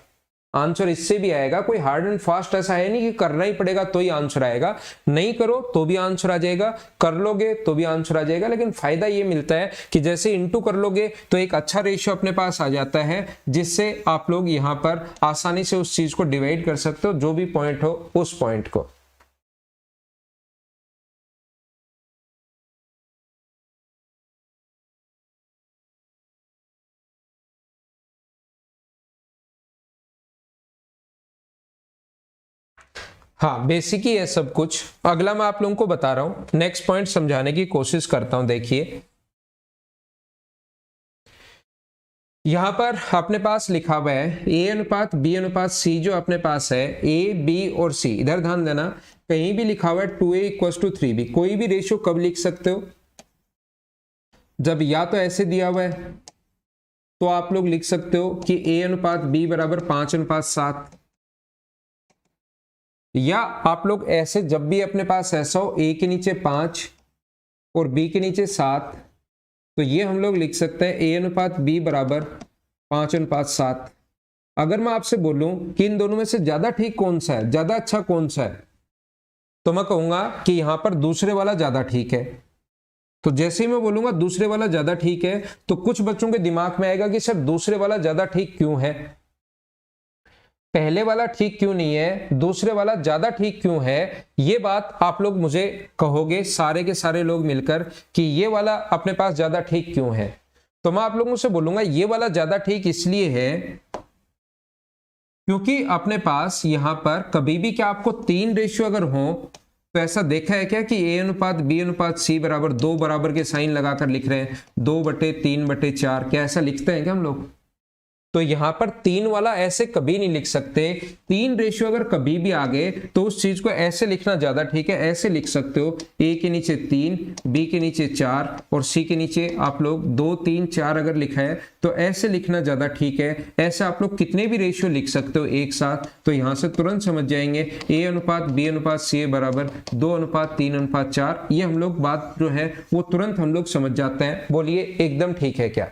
आंसर इससे भी आएगा। कोई हार्ड एंड फास्ट ऐसा है नहीं कि करना ही पड़ेगा तो ही आंसर आएगा। नहीं करो तो भी आंसर आ जाएगा, कर लोगे तो भी आंसर आ जाएगा। लेकिन फायदा ये मिलता है कि जैसे इंटू कर लोगे तो एक अच्छा रेशियो अपने पास आ जाता है, जिससे आप लोग यहां पर आसानी से उस चीज को डिवाइड कर सकते हो, जो भी पॉइंट हो उस पॉइंट को। हाँ, बेसिक ही है सब कुछ। अगला मैं आप लोगों को बता रहा हूं, नेक्स्ट पॉइंट समझाने की कोशिश करता हूं। देखिए यहां पर अपने पास लिखा हुआ है ए अनुपात बी अनुपात सी। जो अपने पास है ए बी और सी, इधर ध्यान देना, कहीं भी लिखा हुआ है 2a = 3b। कोई भी रेशियो कब लिख सकते हो, जब या तो ऐसे दिया हुआ है तो आप लोग लिख सकते हो कि a अनुपात b बराबर 5:7, या आप लोग ऐसे जब भी अपने पास ऐसा हो a के नीचे 5 और b के नीचे 7, तो ये हम लोग लिख सकते हैं a अनुपात b बराबर 5:7। अगर मैं आपसे बोलूं कि इन दोनों में से ज्यादा ठीक कौन सा है, ज्यादा अच्छा कौन सा है, तो मैं कहूंगा कि यहां पर दूसरे वाला ज्यादा ठीक है। तो जैसे ही मैं बोलूंगा दूसरे वाला ज्यादा ठीक है तो कुछ बच्चों के दिमाग में आएगा कि सर दूसरे वाला ज्यादा ठीक क्यों है, पहले वाला ठीक क्यों नहीं है, दूसरे वाला ज्यादा ठीक क्यों है। ये बात आप लोग मुझे कहोगे सारे के सारे लोग मिलकर कि ये वाला अपने पास ज्यादा ठीक क्यों है। तो मैं आप लोगों से बोलूंगा ये वाला ज्यादा ठीक इसलिए है क्योंकि अपने पास यहां पर कभी भी क्या आपको 3 रेशियो अगर हो तो ऐसा देखा है क्या कि a अनुपात b अनुपात c बराबर 2 बराबर के साइन लगाकर लिख रहे हैं 2/3/4, क्या ऐसा लिखते हैं क्या हम लोग? तो यहां पर 3 वाला ऐसे कभी नहीं लिख सकते। 3 रेशियो अगर कभी भी आ गए तो उस चीज को ऐसे लिखना ज्यादा ठीक है। ऐसे लिख सकते हो a के नीचे 3, b के नीचे 4 और c के नीचे आप लोग 2 3 4 अगर लिखा है तो ऐसे लिखना ज्यादा ठीक है। ऐसे आप लोग कितने भी रेशियो लिख सकते हो एक साथ, तो यहां से तुरंत समझ जाएंगे a अनुपात b अनुपात c बराबर 2:3:4। ये हम लोग बात जो है वो तुरंत हम लोग समझ जाते हैं। बोलिए एकदम ठीक है क्या?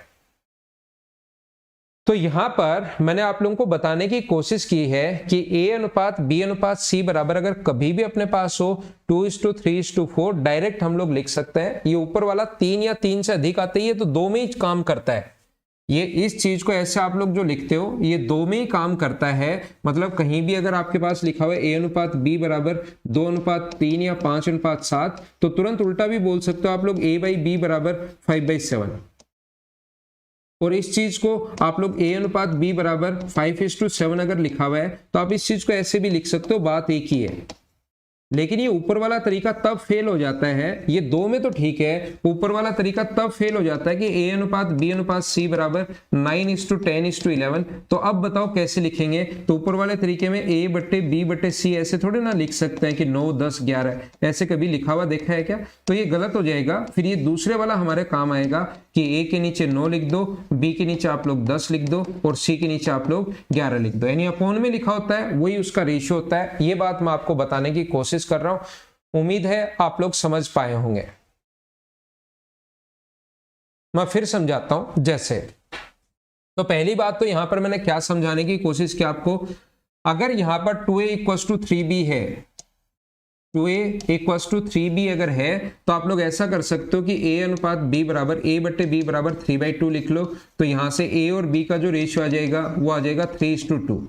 तो यहां पर मैंने आप लोगों को बताने की कोशिश की है कि a अनुपात b अनुपात c बराबर अगर कभी भी अपने पास हो 2:3:4 डायरेक्ट हम लोग लिख सकते हैं। ये ऊपर वाला 3 या 3 से अधिक आते ही है तो 2 में ही काम करता है। ये इस चीज को ऐसे आप लोग जो लिखते हो ये 2 में ही काम करता है। मतलब कहीं भी अगर आपके पास लिखा हुआ है A अनुपात B बराबर 2:3 या 5:7, तो तुरंत उल्टा भी बोल सकते हो आप लोग A/B बराबर 5/7। और इस चीज को आप लोग A अनुपात B बराबर 5:7 अगर लिखा हुआ है तो आप इस चीज को ऐसे भी लिख सकते हो, बात एक ही है। लेकिन ये ऊपर वाला तरीका तब फेल हो जाता है, ये 2 में तो ठीक है, ऊपर वाला तरीका तब फेल हो जाता है कि A अनुपात B अनुपात C बराबर 9:10:11। तो अब बताओ कैसे लिखेंगे? तो ऊपर वाले तरीके में A/B/C ऐसे थोड़े ना लिख सकते हैं कि 9, 10, 11 ऐसे कभी लिखा हुआ देखा है क्या? तो ये गलत हो जाएगा। फिर ये दूसरे वाला हमारे काम आएगा कि A के नीचे 9 लिख दो, B के नीचे आप लोग 10 लिख दो और C के नीचे आप लोग 11 लिख दो। यानी अपॉन में लिखा होता है वही उसका रेशियो होता है। ये बात मैं आपको बताने की कोशिश कर रहा हूं, उम्मीद है आप लोग समझ पाए होंगे। मैं फिर समझाता हूं। जैसे तो पहली बात तो यहां पर मैंने क्या समझाने की कोशिश की आपको, अगर यहां पर 2A = 3B है, 2A = 3B अगर है तो आप लोग ऐसा कर सकते हो कि A अनुपात B बराबर A/B बराबर 3/2 लिख लो। तो यहां से A और B का जो रेशियो आ जाएगा वो आ जाएगा 3:2।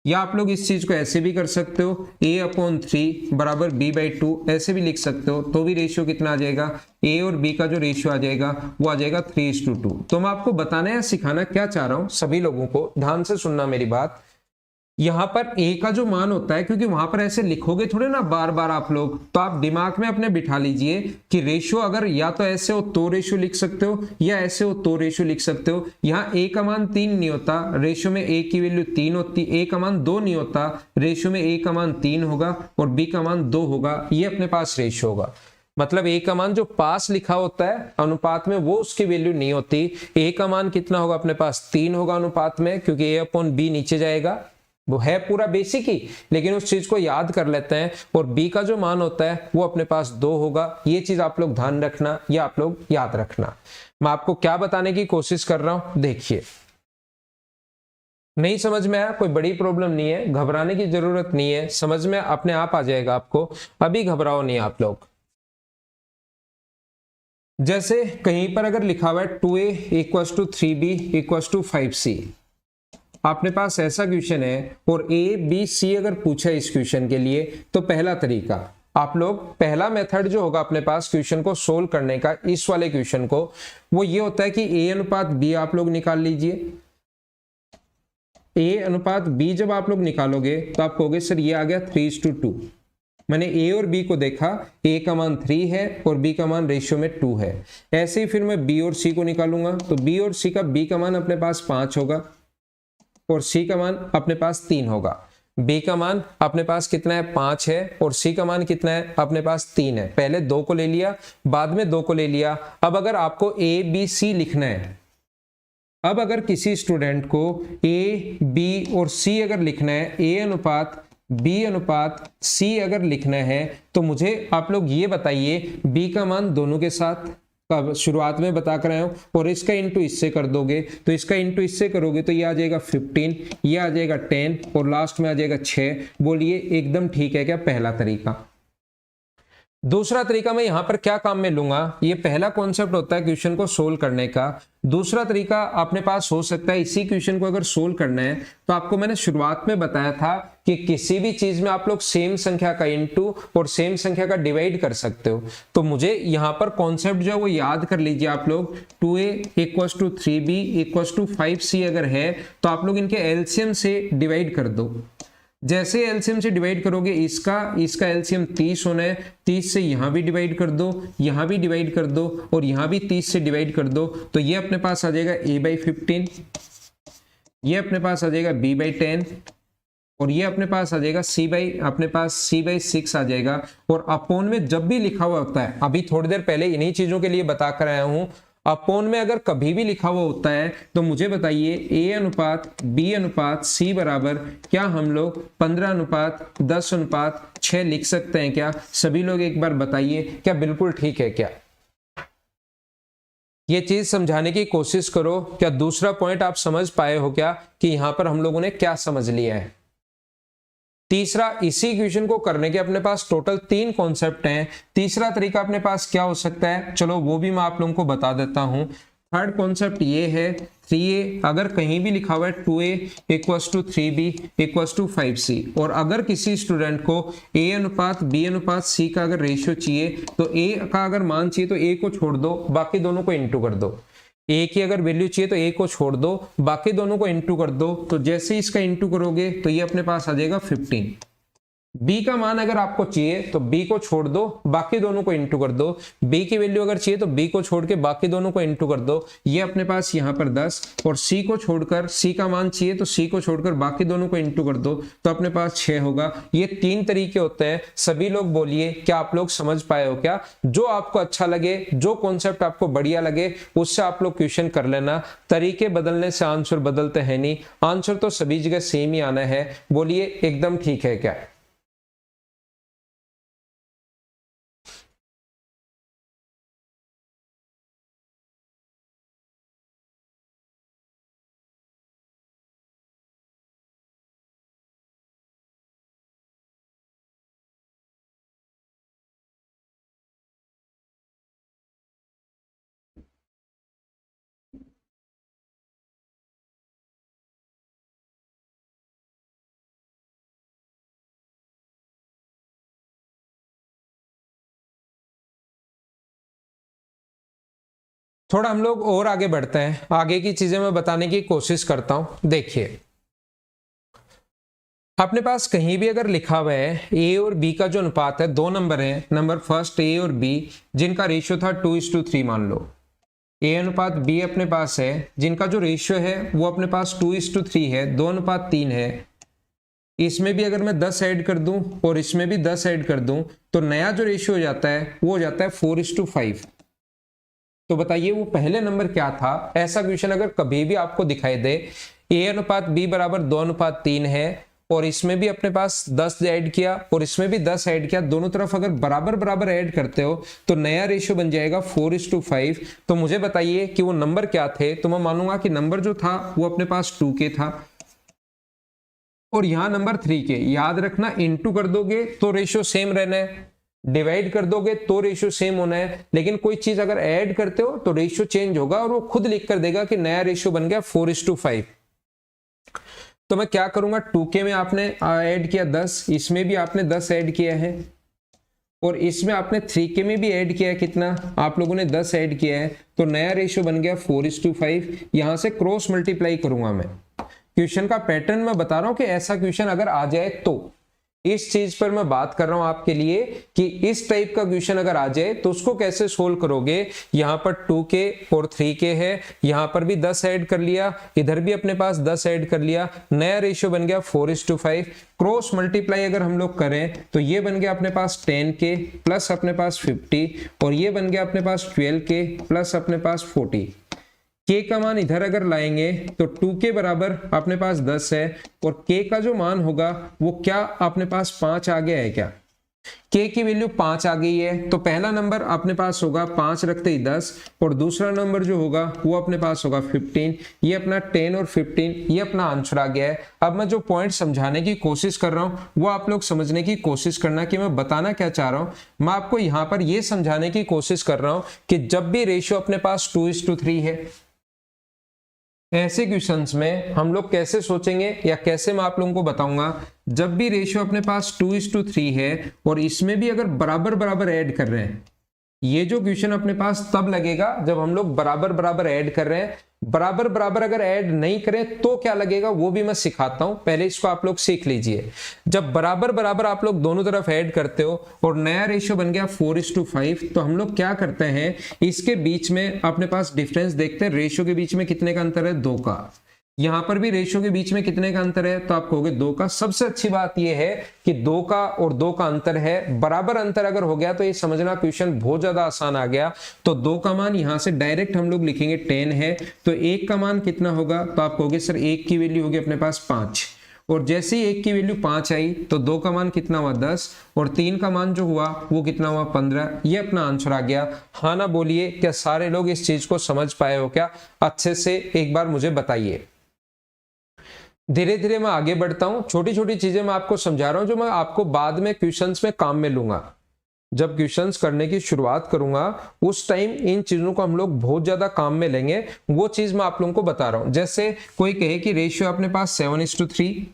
या आप लोग इस चीज को ऐसे भी कर सकते हो A/3 बराबर B/2 ऐसे भी लिख सकते हो, तो भी रेशियो कितना आ जाएगा? A और B का जो रेशियो आ जाएगा वो आ जाएगा 3:2। तो मैं आपको बताना या सिखाना क्या चाह रहा हूं, सभी लोगों को ध्यान से सुनना मेरी बात। यहां पर A का जो मान होता है, क्योंकि वहां पर ऐसे लिखोगे थोड़े ना बार बार आप लोग, तो आप दिमाग में अपने बिठा लीजिए कि रेशियो अगर या तो ऐसे हो तो रेशियो लिख सकते हो या ऐसे हो तो रेशियो लिख सकते हो। यहां A का मान 3 नहीं होता, रेशियो में A की वैल्यू 3 होती, A का मान 2 नहीं होता, रेशियो में A का मान 3 होगा और B का मान 2 होगा। ये अपने पास रेशियो होगा। मतलब A का मान जो पास लिखा होता है अनुपात में वो उसकी वैल्यू नहीं होती। A का मान कितना होगा अपने पास? 3 होगा अनुपात में, क्योंकि A/B नीचे जाएगा। वो है पूरा बेसिक ही, लेकिन उस चीज को याद कर लेते हैं। और B का जो मान होता है वो अपने पास 2 होगा। ये चीज आप लोग ध्यान रखना या आप लोग याद रखना। मैं आपको क्या बताने की कोशिश कर रहा हूं, देखिए। नहीं समझ में आया? कोई बड़ी प्रॉब्लम नहीं है, घबराने की जरूरत नहीं है, समझ में अपने आप आ जाएगा आपको, अभी घबराओ नहीं आप लोग। जैसे कहीं पर अगर लिखा हुआ है 2A = 3B = 5C, आपने पास ऐसा क्वेश्चन है और A, B, C अगर पूछा इस क्वेश्चन के लिए, तो पहला तरीका आप लोग, पहला मेथड जो होगा अपने पास क्वेश्चन को सोल्व करने का, इस वाले क्वेश्चन को, वो ये होता है कि A अनुपात B आप लोग निकाल लीजिए। A अनुपात B जब आप लोग निकालोगे तो आप कहोगे सर ये आ गया 3:2। मैंने A और B को देखा, A का मान 3 है और B का मान रेशियो में 2 है। ऐसे ही फिर मैं B और C को निकालूंगा, तो B और C का B का मान अपने पास 5 होगा और C का मान अपने पास 3 होगा। B का मान अपने पास कितना है? 5 है और C का मान कितना है? अपने पास 3 है। पहले 2 को ले लिया, बाद में 2 को ले लिया। अब अगर आपको A, B, C लिखना है, अब अगर किसी स्टूडेंट को A, B और C अगर लिखना है, A अनुपात B अनुपात C अगर लिखना है, तो मुझे आप लोग ये बताइए B का मान दोनों के साथ कब शुरुआत में बता कर आए हो, और इसका इंटू इससे कर दोगे, तो इसका इंटू इससे करोगे तो ये आ जाएगा 15, ये आ जाएगा 10 और लास्ट में आ जाएगा 6। बोलिए एकदम ठीक है क्या पहला तरीका? दूसरा तरीका मैं यहां पर क्या काम में लूंगा, ये पहला कॉन्सेप्ट होता है क्वेश्चन को सोल्व करने का। दूसरा तरीका अपने पास हो सकता है, इसी क्वेश्चन को अगर सोल्व करना है तो आपको मैंने शुरुआत में बताया था कि किसी भी चीज में आप लोग सेम संख्या का इनटू और सेम संख्या का डिवाइड कर सकते हो। तो मुझे यहां पर कॉन्सेप्ट जो है वो याद कर लीजिए आप लोग। 2A = 3B = 5C अगर है तो आप लोग इनके एलसीएम से डिवाइड कर दो। जैसे एलसीएम से डिवाइड करोगे, इसका एलसीएम 30 होना है, 30 से यहां भी डिवाइड कर दो, यहां भी डिवाइड कर दो और यहां भी 30 से डिवाइड कर दो, तो ये अपने पास आ जाएगा A/15, ये अपने पास आ जाएगा B/10 और ये अपने पास आ जाएगा C/6 आ जाएगा। और अपॉन में जब भी लिखा हुआ होता है, अभी थोड़ी देर पहले इन्हीं चीजों के लिए बता कर आया हूं, अपॉन में अगर कभी भी लिखा हुआ होता है तो मुझे बताइए A अनुपात B अनुपात C बराबर क्या हम लोग 15:10:6 लिख सकते हैं क्या? सभी लोग एक बार बताइए, क्या बिल्कुल ठीक है क्या? ये चीज समझाने की कोशिश करो। क्या दूसरा पॉइंट आप समझ पाए हो क्या कि यहां पर हम लोगों ने क्या समझ लिया है? तीसरा, इसी क्वेश्चन को करने के अपने पास टोटल 3 कॉन्सेप्ट हैं। तीसरा तरीका अपने पास क्या हो सकता है, चलो वो भी मैं आप लोगों को बता देता हूं। थर्ड कॉन्सेप्ट ये है 3a अगर कहीं भी लिखा हुआ है 2a equals to 3b equals to 5c, और अगर किसी स्टूडेंट को a अनुपात b अनुपात c का अगर रेशियो चाहिए तो a का अगर मान चाहिए तो a को छोड़ दो, बाकी दोनों को इंटू कर दो। a की अगर वैल्यू चाहिए तो a को छोड़ दो, बाकी दोनों को इंटू कर दो। तो जैसे ही इसका इंटू करोगे तो ये अपने पास आ जाएगा 15। b का मान अगर आपको चाहिए तो b को छोड़ दो, बाकी दोनों को इंटू कर दो। b की वैल्यू अगर चाहिए तो b को छोड़ के बाकी दोनों को इंटू कर दो। ये अपने पास यहाँ पर 10, और c को छोड़कर c का मान चाहिए तो c को छोड़कर बाकी दोनों को इंटू कर दो, तो अपने पास 6 होगा। ये 3 तरीके होते हैं। सभी लोग बोलिए क्या आप लोग समझ पाए हो क्या? जो आपको अच्छा लगे, जो कॉन्सेप्ट आपको बढ़िया लगे, उससे आप लोग क्वेश्चन कर लेना। तरीके बदलने से आंसर बदलते हैं नहीं, आंसर तो सभी जगह सेम ही आना है। बोलिए एकदम ठीक है क्या? थोड़ा हम लोग और आगे बढ़ते हैं, आगे की चीजें मैं बताने की कोशिश करता हूं। देखिए अपने पास कहीं भी अगर लिखा हुआ है ए और बी का जो अनुपात है, 2 नंबर है, नंबर फर्स्ट ए और बी, जिनका रेशियो था 2:3 मान लो। ए अनुपात बी अपने पास है, जिनका जो रेशियो है वो अपने पास 2:3 है, 2:3 है। इसमें भी अगर मैं 10 ऐड कर दूं और इसमें भी 10 ऐड कर दूं तो नया जो रेशियो हो जाता है वो हो जाता है 4:5। तो बताइए वो पहले नंबर क्या था? ऐसा क्वेश्चन अगर कभी भी आपको दिखाई दे ए अनुपात बी बराबर 2:3 है, और इसमें भी अपने पास 10 ऐड किया और इसमें भी 10 ऐड किया, दोनों तरफ अगर बराबर बराबर ऐड करते हो तो नया रेशियो बन जाएगा 4:5। तो मुझे बताइए कि वो नंबर क्या थे? तो मैं मानूंगा कि नंबर जो था वो अपने पास 2k था, और यहां नंबर 3k। याद रखना इंटू कर दोगे तो रेशियो सेम रहना है, डिवाइड कर दोगे तो रेशियो सेम होना है, लेकिन कोई चीज अगर ऐड करते हो तो रेशियो चेंज होगा, और वो खुद लिख कर देगा कि नया रेशियो बन गया 4:5। तो मैं क्या करूंगा, 2k में आपने ऐड किया 10, इसमें भी आपने 10 ऐड किया है, और इसमें आपने 3k में भी ऐड किया है। कितना? आप लोगों ने 10 ऐड किया है, तो नया रेशियो बन गया 4:5। यहां से क्रॉस मल्टीप्लाई करूंगा मैं। क्वेश्चन का पैटर्न मैं बता रहा हूं कि ऐसा क्वेश्चन अगर आ जाए तो, इस चीज पर मैं बात कर रहा हूं आपके लिए कि इस टाइप का क्वेश्चन अगर आ जाए तो उसको कैसे सोल्व करोगे। यहां पर 2k और 3k है, यहां पर भी 10 ऐड कर लिया, इधर भी अपने पास 10 ऐड कर लिया, नया रेशियो बन गया 4:5। क्रॉस मल्टीप्लाई अगर हम लोग करें तो ये बन गया अपने पास 10k प्लस अपने पास 50, और ये बन गया अपने पास 12k प्लस अपने पास 40। k का मान इधर अगर लाएंगे तो 2k बराबर अपने पास 10 है, और k का जो मान होगा वो क्या अपने पास 5 आ गया है क्या? k की वैल्यू 5 आ गई है, तो पहला नंबर अपने पास होगा 5 रखते ही 10, और दूसरा नंबर जो होगा वो अपने पास होगा 15। ये अपना 10 और 15 ये अपना आंसर आ गया है। अब मैं जो पॉइंट समझाने की कोशिश कर रहा हूं वो आप लोग समझने की कोशिश करना कि मैं बताना क्या चाह रहा हूं। मैं आपको यहां पर ये समझाने की कोशिश कर रहा हूं कि जब भी रेशियो अपने पास 2:3 है, ऐसे क्वेश्चंस में हम लोग कैसे सोचेंगे या कैसे मैं आप लोगों को बताऊंगा। जब भी रेशियो अपने पास 2:3 है और इसमें भी अगर बराबर बराबर ऐड कर रहे हैं, ये जो क्वेश्चन अपने पास तब लगेगा जब हम लोग बराबर बराबर ऐड कर रहे हैं। बराबर बराबर अगर ऐड नहीं करें तो क्या लगेगा वो भी मैं सिखाता हूं, पहले इसको आप लोग सीख लीजिए। जब बराबर बराबर आप लोग दोनों तरफ ऐड करते हो और नया रेशियो बन गया 4:5, तो हम लोग क्या करते हैं, इसके बीच में अपने पास डिफरेंस देखते हैं। रेशियो के बीच में कितने का अंतर है? 2 का। यहां पर भी रेशियो के बीच में कितने का अंतर है? तो आप कहोगे 2 का। सबसे अच्छी बात यह है कि 2 का और 2 का अंतर है, बराबर अंतर अगर हो गया तो ये समझना क्वेश्चन बहुत ज्यादा आसान आ गया। तो 2 का मान यहां से डायरेक्ट हम लोग लिखेंगे 10 है, तो 1 का मान कितना होगा? तो आप कहोगे सर 1 की वैल्यू होगी अपने पास 5, और जैसे ही 1 की वैल्यू 5 आई तो 2 का मान कितना हुआ? 10, और 3 का मान जो हुआ वो कितना हुआ? 15। ये अपना आंसर आ गया। हाँ ना बोलिए, क्या सारे लोग इस चीज को समझ पाए हो क्या? अच्छे से एक बार मुझे बताइए। धीरे धीरे मैं आगे बढ़ता हूं, छोटी छोटी चीजें मैं आपको समझा रहा हूं जो मैं आपको बाद में क्वेश्चंस में काम में लूंगा। जब क्वेश्चंस करने की शुरुआत करूंगा उस टाइम इन चीजों को हम लोग बहुत ज्यादा काम में लेंगे, वो चीज मैं आप लोगों को बता रहा हूं। जैसे कोई कहे कि रेशियो अपने पास 7:3,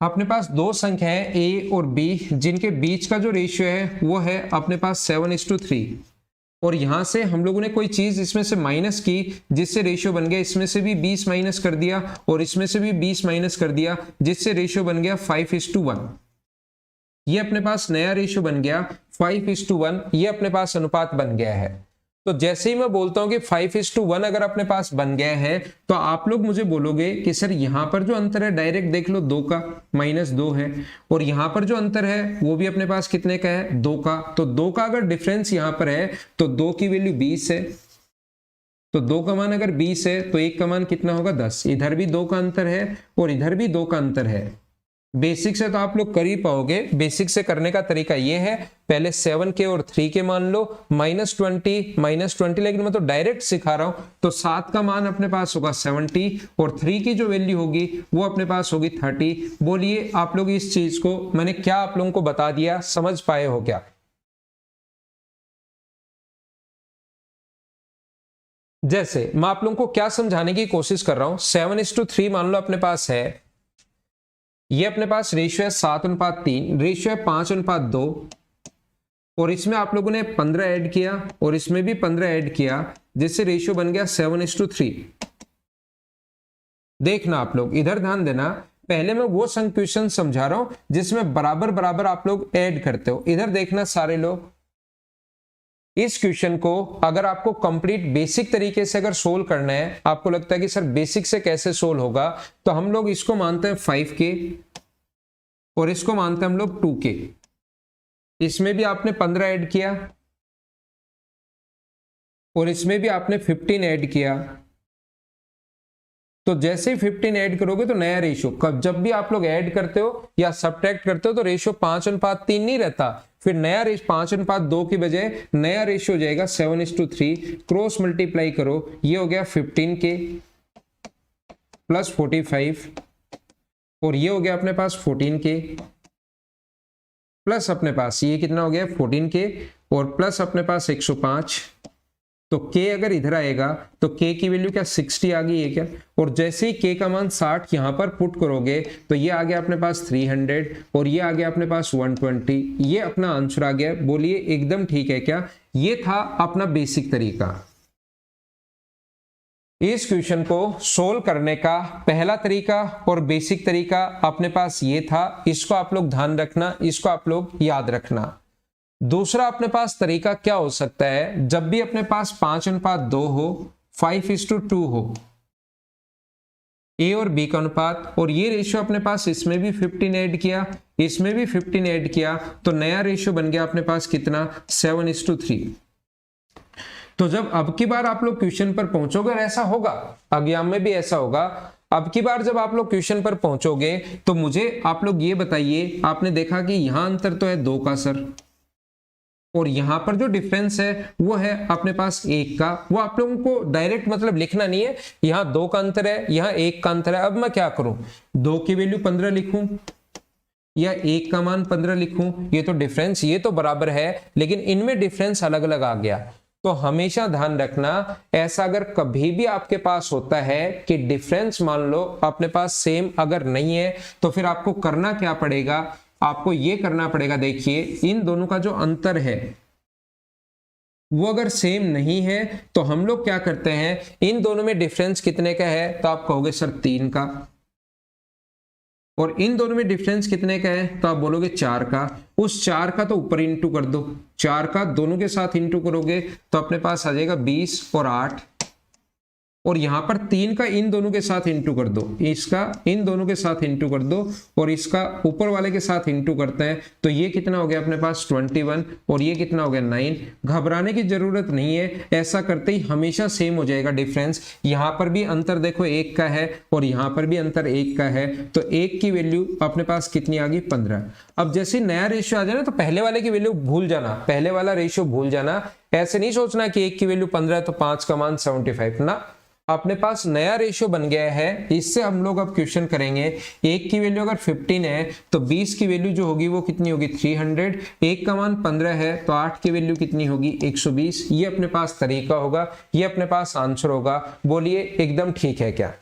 अपने पास दो संख्या है ए और बी, जिनके बीच का जो रेशियो है वो है अपने पास 7:3, और यहां से हम लोगों ने कोई चीज इसमें से माइनस की जिससे रेशियो बन गया, इसमें से भी 20 माइनस कर दिया और इसमें से भी 20 माइनस कर दिया, जिससे रेशियो बन गया 5:1। ये अपने पास नया रेशियो बन गया 5:1, ये अपने पास अनुपात बन गया है। तो जैसे ही मैं बोलता हूं कि 5:1 अगर अपने पास बन गया है तो आप लोग मुझे बोलोगे कि सर यहां पर जो अंतर है डायरेक्ट देख लो, 2 का, -2 है, और यहां पर जो अंतर है वो भी अपने पास कितने का है, 2 का। तो 2 का अगर डिफरेंस यहां पर है तो 2 की वैल्यू 20 है, तो 2 का मान अगर 20 है तो 1 का मान कितना होगा, 10। इधर भी 2 का अंतर है और इधर भी 2 का अंतर है। बेसिक से तो आप लोग कर ही पाओगे। बेसिक से करने का तरीका ये है, पहले 7 के और 3 के मान लो, -20, लेकिन मैं तो डायरेक्ट सिखा रहा हूं। तो 7 का मान अपने पास होगा 70 और 3 की जो वैल्यू होगी वो अपने पास होगी 30। बोलिए आप लोग इस चीज को मैंने क्या आप लोगों को बता दिया, समझ पाए हो क्या? जैसे मैं आप लोगों को क्या समझाने की कोशिश कर रहा हूं, 7:3 मान लो अपने पास है, ये अपने पास रेशियो है 7:3, रेशियो है 5:2, और इसमें आप लोगों ने 15 ऐड किया और इसमें भी 15 ऐड किया, जिससे रेशियो बन गया 7:3। देखना आप लोग इधर ध्यान देना, पहले मैं वो क्वेश्चन समझा रहा हूं जिसमें बराबर बराबर आप लोग ऐड करते हो। इधर देखना सारे लोग, इस क्वेश्चन को अगर आपको कंप्लीट बेसिक तरीके से अगर सोल्व करना है, आपको लगता है कि सर बेसिक से कैसे सोल्व होगा, तो हम लोग इसको मानते हैं 5k और इसको मानते हैं हम लोग 2k। इसमें भी आपने 15 ऐड किया और इसमें भी आपने 15 ऐड किया। तो जैसे ही 15 ऐड करोगे तो नया रेशियो, जब भी आप लोग ऐड करते हो या सब्ट्रैक्ट करते हो तो रेशियो 5:3 नहीं रहता, फिर नया रेशियो 5:2 की बजाय नया रेशियो हो जाएगा 7:3। क्रॉस मल्टीप्लाई करो, ये हो गया 15k प्लस 45, और ये हो गया अपने पास 14k प्लस अपने पास ये कितना हो गया 14k और प्लस अपने पास 105। तो k अगर इधर आएगा तो k की वैल्यू क्या 60 आ गई है क्या, और जैसे ही k का मान 60 यहां पर पुट करोगे तो ये आ गया अपने पास 300 और ये आ गया अपने पास 120। ये अपना आंसर आ गया। बोलिए एकदम ठीक है क्या? ये था अपना बेसिक तरीका। इस क्वेश्चन को सोल्व करने का पहला तरीका और बेसिक तरीका अपने पास ये था, इसको आप लोग ध्यान रखना, इसको आप लोग याद रखना। दूसरा अपने पास तरीका क्या हो सकता है, जब भी अपने पास 5:2 हो, 5:2 हो, ए और बी का अनुपात, और ये रेशियो अपने पास इसमें भी 15 ऐड किया, इसमें भी 15 ऐड किया, तो नया रेशियो बन गया अपने पास कितना 7:3। तो जब अब की बार आप लोग क्वेश्चन पर पहुंचोगे, ऐसा होगा एग्जाम में भी ऐसा होगा, अब की बार जब आप लोग क्वेश्चन पर पहुंचोगे तो मुझे आप लोग ये बताइए, आपने देखा कि यहां अंतर तो है 2 का सर, और यहां पर जो डिफरेंस है वो है अपने पास 1 का। वो आप लोगों को डायरेक्ट मतलब लिखना नहीं है, यहां 2 का अंतर है, यहां 1 का अंतर है। अब मैं क्या करूं, 2 की वैल्यू 15 लिखूं या 1 का मान 15 लिखूं? ये तो डिफरेंस, ये तो बराबर है, लेकिन इनमें डिफरेंस अलग अलग आ गया। तो हमेशा ध्यान रखना, ऐसा अगर कभी भी आपके पास होता है कि डिफरेंस मान लो अपने पास सेम अगर नहीं है, तो फिर आपको करना क्या पड़ेगा, आपको ये करना पड़ेगा, देखिए इन दोनों का जो अंतर है वो अगर सेम नहीं है तो हम लोग क्या करते हैं, इन दोनों में डिफरेंस कितने का है, तो आप कहोगे सर 3 का, और इन दोनों में डिफरेंस कितने का है, तो आप बोलोगे 4 का। उस 4 का तो ऊपर इंटू कर दो, 4 का दोनों के साथ इंटू करोगे तो अपने पास आ जाएगा 20 और 8, और यहां पर 3 का इन दोनों के साथ इंटू कर दो, इसका इन दोनों के साथ इंटू कर दो, और इसका ऊपर वाले के साथ इंटू करते हैं तो ये कितना हो गया अपने पास 21, और ये कितना हो गया 9। घबराने की जरूरत नहीं है, ऐसा करते ही हमेशा सेम हो जाएगा डिफरेंस। यहां पर भी अंतर देखो 1 का है और यहां पर भी अंतर 1 का है, तो 1 की वैल्यू अपने पास कितनी आ गई 15। अब जैसे नया रेशियो आ जाए ना तो पहले वाले की वैल्यू भूल जाना, पहले वाला रेशियो भूल जाना। ऐसे नहीं सोचना कि 1 की वैल्यू 15 है तो 5 का मान 75 ना, अपने पास नया रेशियो बन गया है। इससे हम लोग अब क्वेश्चन करेंगे। 1 की वैल्यू अगर 15 है तो 20 की वैल्यू जो होगी वो कितनी होगी 300। 1 का मान 15 है तो 8 की वैल्यू कितनी होगी 120। ये अपने पास तरीका होगा, ये अपने पास आंसर होगा। बोलिए एकदम ठीक है क्या?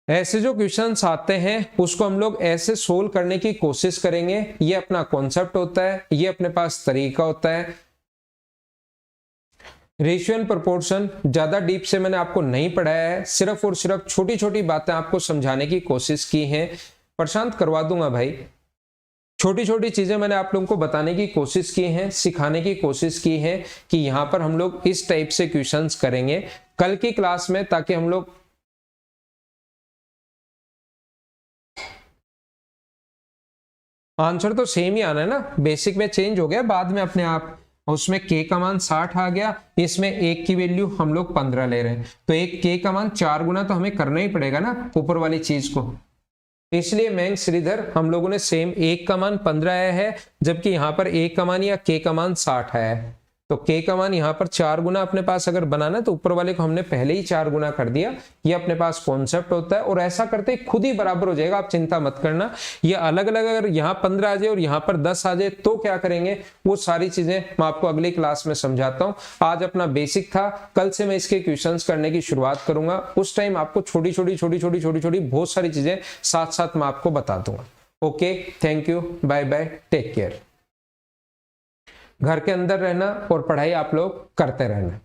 ऐसे जो क्वेश्चंस आते हैं उसको हम लोग ऐसे सोल्व करने की कोशिश करेंगे। ये अपना कॉन्सेप्ट होता है, ये अपने पास तरीका होता है। रेशियो एंड प्रोपोर्शन ज्यादा डीप से मैंने आपको नहीं पढ़ाया है, सिर्फ और सिर्फ छोटी छोटी बातें आपको समझाने की कोशिश की है। प्रशांत करवा दूंगा भाई। छोटी छोटी चीजें मैंने आप लोगों को बताने की कोशिश की है, सिखाने की कोशिश की है कि यहां पर हम लोग इस टाइप से क्वेश्चंस करेंगे कल की क्लास में, ताकि हम लोग आंसर तो सेम ही आना है ना। बेसिक में चेंज हो गया बाद में अपने आप। उसमें k का मान 60 आ गया, इसमें 1 की वैल्यू हम लोग 15 ले रहे हैं, तो एक k का मान 4 गुना तो हमें करना ही पड़ेगा ना ऊपर वाली चीज को। इसलिए मैंग श्रीधर हम लोगों ने सेम 1 का मान 15 आया है, जबकि यहां पर 1 का मान या k का मान 60 आया है। तो k का मान यहाँ पर 4 गुना अपने पास अगर बनाना तो ऊपर वाले को हमने पहले ही 4 गुना कर दिया। ये अपने पास कॉन्सेप्ट होता है और ऐसा करते खुद ही बराबर हो जाएगा, आप चिंता मत करना। ये अलग अलग अगर यहाँ 15 आ जाए और यहाँ पर 10 आ जाए तो क्या करेंगे, वो सारी चीजें मैं आपको अगली क्लास में समझाता हूँ। आज अपना बेसिक था, कल से मैं इसके क्वेश्चंस करने की शुरुआत करूंगा। उस टाइम आपको छोटी छोटी बहुत सारी चीजें साथ साथ मैं आपको बता दूंगा। Okay, thank you, bye bye, take care. घर के अंदर रहना और पढ़ाई आप लोग करते रहना।